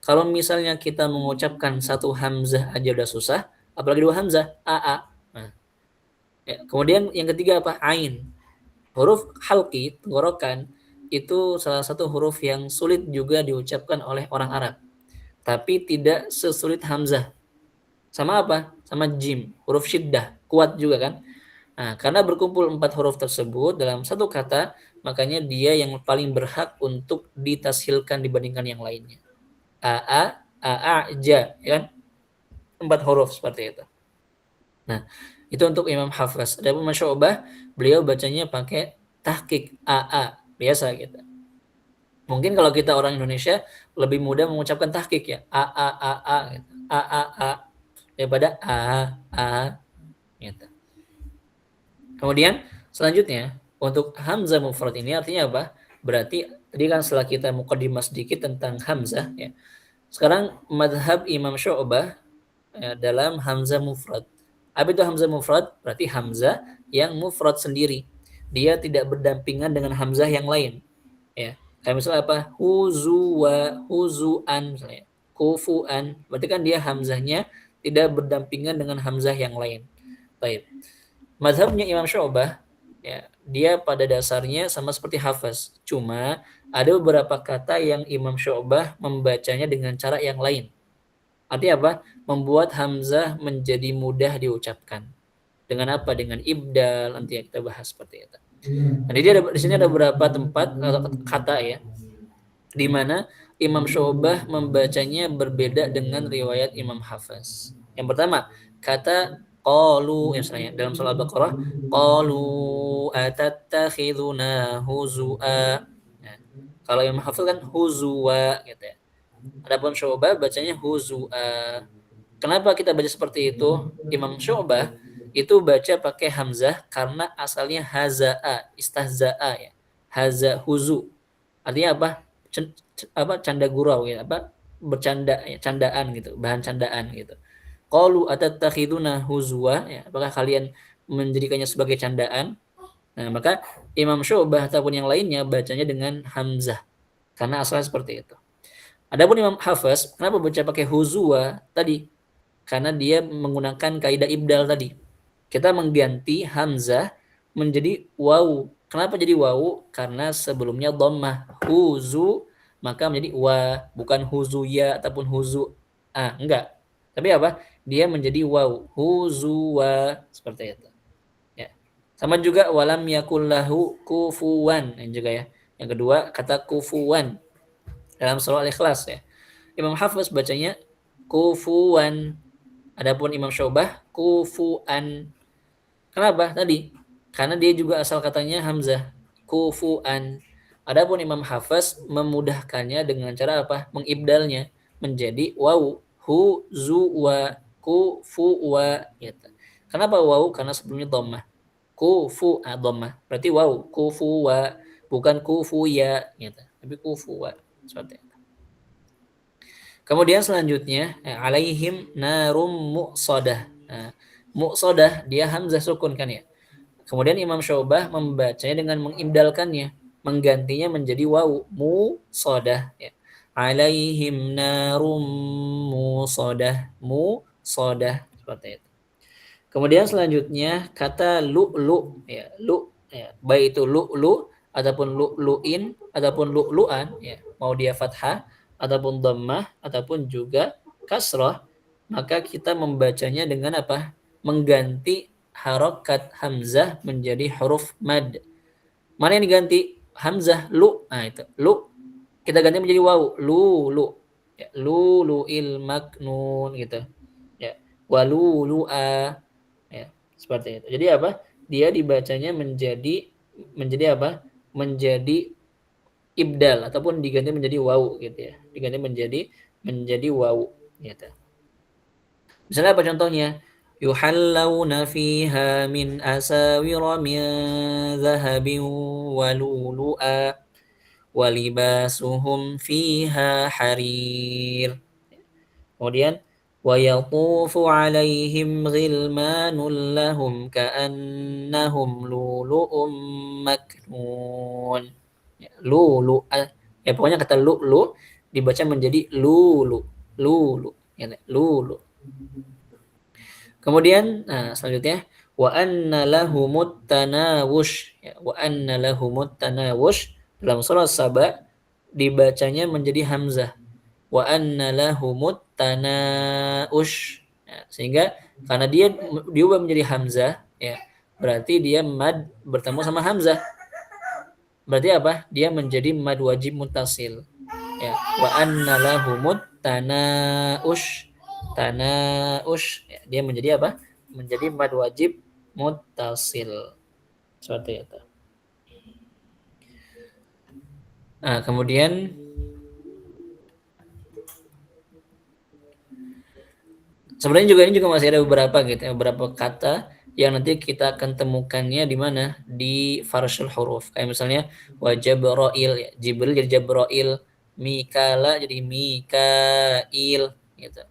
Kalau misalnya kita mengucapkan satu hamzah aja udah susah, apalagi 2 hamzah, Nah. Ya, kemudian yang ketiga apa? Ain. Huruf halqi, tenggorokan, itu salah satu huruf yang sulit juga diucapkan oleh orang Arab. Tapi tidak sesulit hamzah. Sama apa? Sama jim, huruf syiddah, kuat juga kan? Nah, karena berkumpul 4 huruf tersebut dalam satu kata, makanya dia yang paling berhak untuk ditashilkan dibandingkan yang lainnya. Ja, ya kan? 4 huruf seperti itu. Nah, itu untuk Imam Hafs. Adapun Imam Syu'bah, beliau bacanya pakai tahqiq AA biasa gitu. Mungkin kalau kita orang Indonesia lebih mudah mengucapkan tahqiq ya, A gitu. A daripada A gitu. Kemudian selanjutnya untuk hamzah mufrad ini artinya apa? Berarti tadi kan setelah kita muqaddimah sedikit tentang hamzah ya. Sekarang madhab Imam Syu'bah ya, dalam hamzah mufrad. Apa itu hamzah mufrad? Berarti hamzah yang mufrad sendiri. Dia tidak berdampingan dengan hamzah yang lain. Ya. Kayak misalnya apa? Huzuwa, huzuan misalnya. Kufuan. Berarti kan dia hamzahnya tidak berdampingan dengan hamzah yang lain. Baik. Mazhabnya Imam Syu'bah ya, dia pada dasarnya sama seperti Hafs. Cuma ada beberapa kata yang Imam Syu'bah membacanya dengan cara yang lain. Artinya apa? Membuat hamzah menjadi mudah diucapkan. Dengan apa? Dengan ibdal, nanti kita bahas seperti itu. Nah, di sini ada beberapa tempat atau kata ya, di mana Imam Syu'bah membacanya berbeda dengan riwayat Imam Hafs. Yang pertama, kata qalu misalnya dalam surah Al-Baqarah, qalu atattakhiduna huzua. Nah, kalau Imam Hafs kan huzwa gitu ya. Adapun Syu'bah bacanya huzua. Kenapa kita baca seperti itu? Imam Syu'bah itu baca pakai hamzah karena asalnya hazaa, istahzaa ya. Haza huzu. Artinya apa? Canda gurau ya, apa? Bercanda ya, candaan gitu, bahan candaan gitu. Qalu atattakhiduna huzwa ya, apakah kalian menjadikannya sebagai candaan? Nah, maka Imam Syu'bah ataupun yang lainnya bacanya dengan hamzah karena asalnya seperti itu. Adapun Imam Hafs, kenapa baca pakai huzwa tadi? Karena dia menggunakan kaidah ibdal tadi. Kita mengganti hamzah menjadi waw. Kenapa jadi waw? Karena sebelumnya dhammah huzu, maka menjadi wa, bukan huzuya ataupun huzu enggak. Tapi apa? Dia menjadi waw, huzuwa seperti itu. Ya. Sama juga walam yakullahu kufuwan yang juga ya. Yang kedua kata kufuwan dalam surah Al-Ikhlas ya. Imam Hafs bacanya kufuwan. Adapun Imam Syu'bah kufuan. Kenapa tadi? Karena dia juga asal katanya hamzah, kufuan. Adapun Imam Hafs memudahkannya dengan cara apa? Mengibdalnya menjadi waw, huzuwa, kufuwa gitu. Kenapa waw? Karena sebelumnya dhammah. Dhammah. Berarti waw, kufuwa, bukan kufuya gitu. Tapi kufuwa seperti itu. Kemudian selanjutnya alaihim narum muqsadah. Nah, muqsadah dia hamzah sukun kan ya. Kemudian Imam Syu'bah membacanya dengan mengibdalkannya, menggantinya menjadi waw, muqsadah ya. Alaihim narum muqsadah seperti itu. Kemudian selanjutnya kata lu'lu ya, lu ya, baik itu lu'lu ataupun lu'lu'in ataupun lu'lu'an ya, mau dia fathah ataupun dhammah ataupun juga kasrah, maka kita membacanya dengan apa? Mengganti harokat hamzah menjadi huruf mad. Mana yang diganti? Hamzah lu. Nah itu lu kita ganti menjadi waw, lu ya, il maknun gitu ya, walulu'a ya, seperti itu. Jadi apa? Dia dibacanya menjadi apa? Menjadi ibdal ataupun diganti menjadi waw gitu ya. Diganti menjadi waw gitu. Misalnya apa contohnya? Yuhallawna fiha min asawira min dhahabin wa lulu'a wa libasuhum fiha harir. Kemudian wa yatufu alaihim ghilmanun lahum ka'annahum lulu'um maknun. Lulu ya, pokoknya kata lu dibaca menjadi lulu ya, lulu. Kemudian selanjutnya wa anna lahumut tanawush ya, wa anna lahumut tanawush dalam surah Saba dibacanya menjadi hamzah, wa anna lahumut tanaush ya, sehingga karena dia diubah menjadi hamzah ya, berarti dia mad bertemu sama hamzah. Berarti apa? Dia menjadi mad wajib muttasil. Ya, wa anna lahumut tanaush Tanaush, ya, dia menjadi apa? Menjadi mad wajib muttasil. Seperti itu. Nah, kemudian sebenarnya juga ini juga masih ada beberapa gitu ya, beberapa kata yang nanti kita akan temukannya di mana? Di farshul huruf. Kayak misalnya wajabrail, ya. Jibril jadi Jabrail, Mikala jadi Mikail gitu.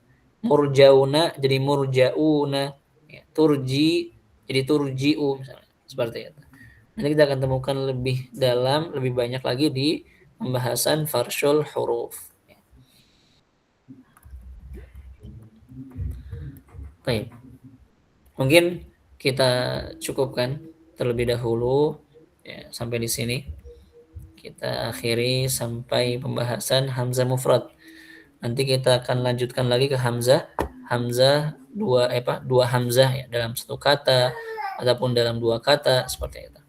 Murjauna jadi Murjauna, ya. Turji jadi Turjiu misalnya. Seperti itu. Nanti kita akan temukan lebih dalam, lebih banyak lagi di pembahasan farshul huruf. Baik. Mungkin kita cukupkan terlebih dahulu ya, sampai di sini. Kita akhiri sampai pembahasan hamzah mufrad. Nanti kita akan lanjutkan lagi ke hamzah. Hamzah dua hamzah ya, dalam satu kata ataupun dalam dua kata seperti itu.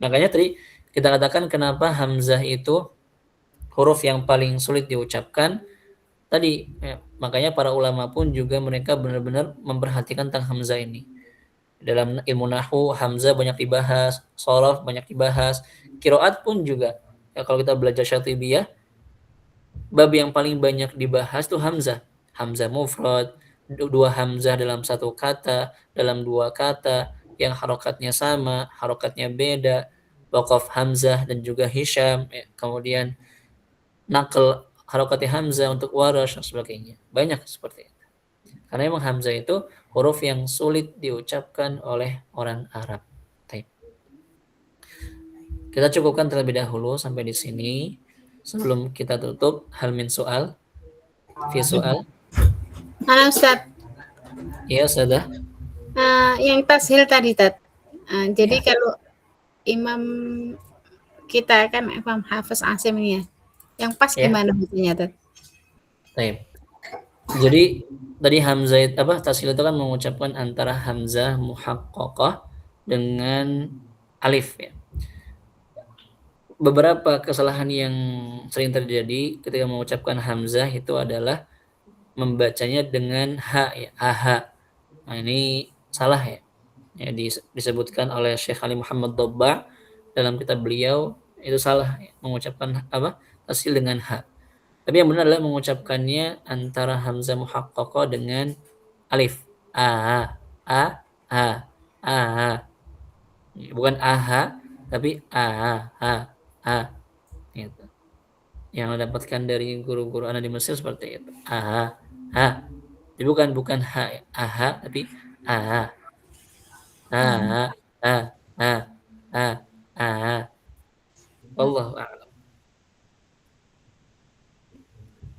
Makanya tadi kita katakan kenapa hamzah itu huruf yang paling sulit diucapkan tadi ya, makanya para ulama pun juga mereka benar-benar memperhatikan tentang hamzah ini. Dalam ilmu nahwu hamzah banyak dibahas, shorof banyak dibahas, qiraat pun juga. Ya, kalau kita belajar syatibiyah, bab yang paling banyak dibahas tuh hamzah. Hamzah mufrad, dua hamzah dalam satu kata, dalam dua kata, yang harokatnya sama, harokatnya beda, waqaf hamzah dan juga hisham, ya. Kemudian nakal harokatnya hamzah untuk warash dan sebagainya. Banyak seperti itu. Karena memang hamzah itu huruf yang sulit diucapkan oleh orang Arab. Baik. Kita cukupkan terlebih dahulu sampai di sini. Sebelum kita tutup, hal min soal. Fi soal. Halo Ustaz. Iya, sudah. Yang tashil tadi, Tat. Jadi kalau imam kita kan Imam Hafiz Asim ini ya. Yang pas Ya. gimana bacanya, Tat? Baik. Jadi tadi hamzah tashil itu kan mengucapkan antara hamzah muhaqqaqah dengan alif ya. Beberapa kesalahan yang sering terjadi ketika mengucapkan hamzah itu adalah membacanya dengan ha ya, aha. Nah, ini salah ya. Ya disebutkan oleh Syekh Ali Muhammad Dobba dalam kitab beliau itu salah ya, mengucapkan tashil dengan ha. Tapi yang benar adalah mengucapkannya antara hamzah muhaqqaqah dengan alif. A, a, a, a. Bukan aha, tapi a. Gitu. Yang dapatkan dari guru-guru anak di Mesir seperti itu. Aha, ha. Jadi bukan ha, aha, tapi a. A, a. Wallahu a'lam.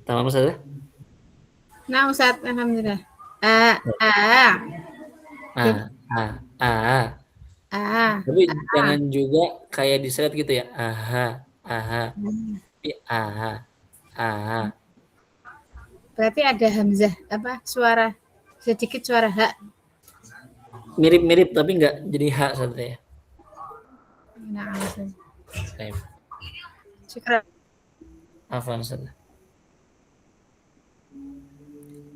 Tamam Ustaz? Nah, Ustaz, alhamdulillah. Tapi jangan juga kayak diseret gitu ya. Aha. Tapi aha. Berarti ada hamzah suara sedikit suara ha. Mirip-mirip tapi enggak jadi ha saja ya. Nah, Ustaz. Baik. Syukran. Afwan Ustaz.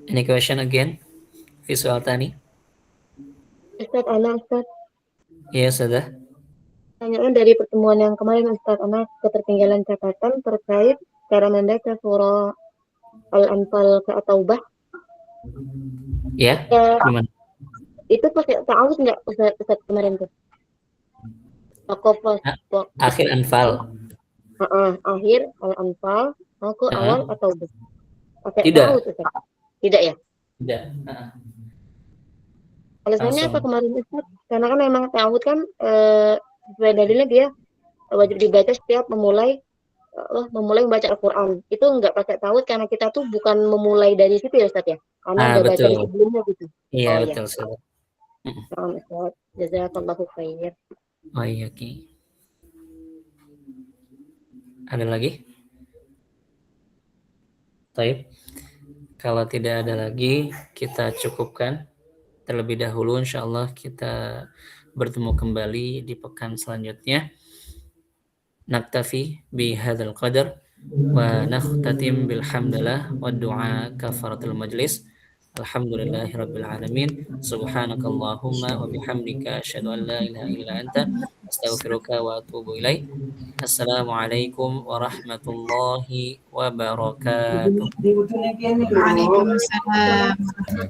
Any question again? Visual tani? Ustaz, Ana, Ustaz. Iya, sudah. Pertanyaan dari pertemuan yang kemarin, Ustaz. Ana ketertinggalan catatan terkait cara membaca surah Al-Anfal ke At-Taubah. Ya, gimana? Itu pakai ta'awuz nggak, Ustaz kemarin tuh? Akhir Anfal. Akhir Al-Anfal, aku awal At-Taubah. Pakai Tidak. ta'awuz, Ustaz? Tidak ya? Tidak. Alasannya apa kemarin, Ustaz? Karena kan memang ta'awud kan sesuai dalilnya dia wajib dibaca setiap memulai membaca Al-Quran. Itu nggak pakai ta'awud karena kita tuh bukan memulai dari situ ya, Ustaz ya? Karena udah baca di sebelumnya gitu. Iya, betul sekali. Ustaz. Jazakallahu khair. Oh iya, Ki. Ada lagi? Baik. Kalau tidak ada lagi, kita cukupkan terlebih dahulu. Insyaallah kita bertemu kembali di pekan selanjutnya. Naktafi bihadzal qadar wa nakhtatim bilhamdulillah wa du'a kafaratul majlis. Alhamdulillahirabbil alamin. Subhanakallahumma wa bihamdika asyhadu an la ilaha illa anta astaghfiruka wa atubu ilaik. Assalamualaikum warahmatullahi wabarakatuh. Waalaikumsalam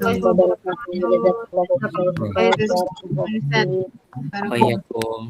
warahmatullahi Jazakallahu khairan. wabarakatuh. Wa iyyakum.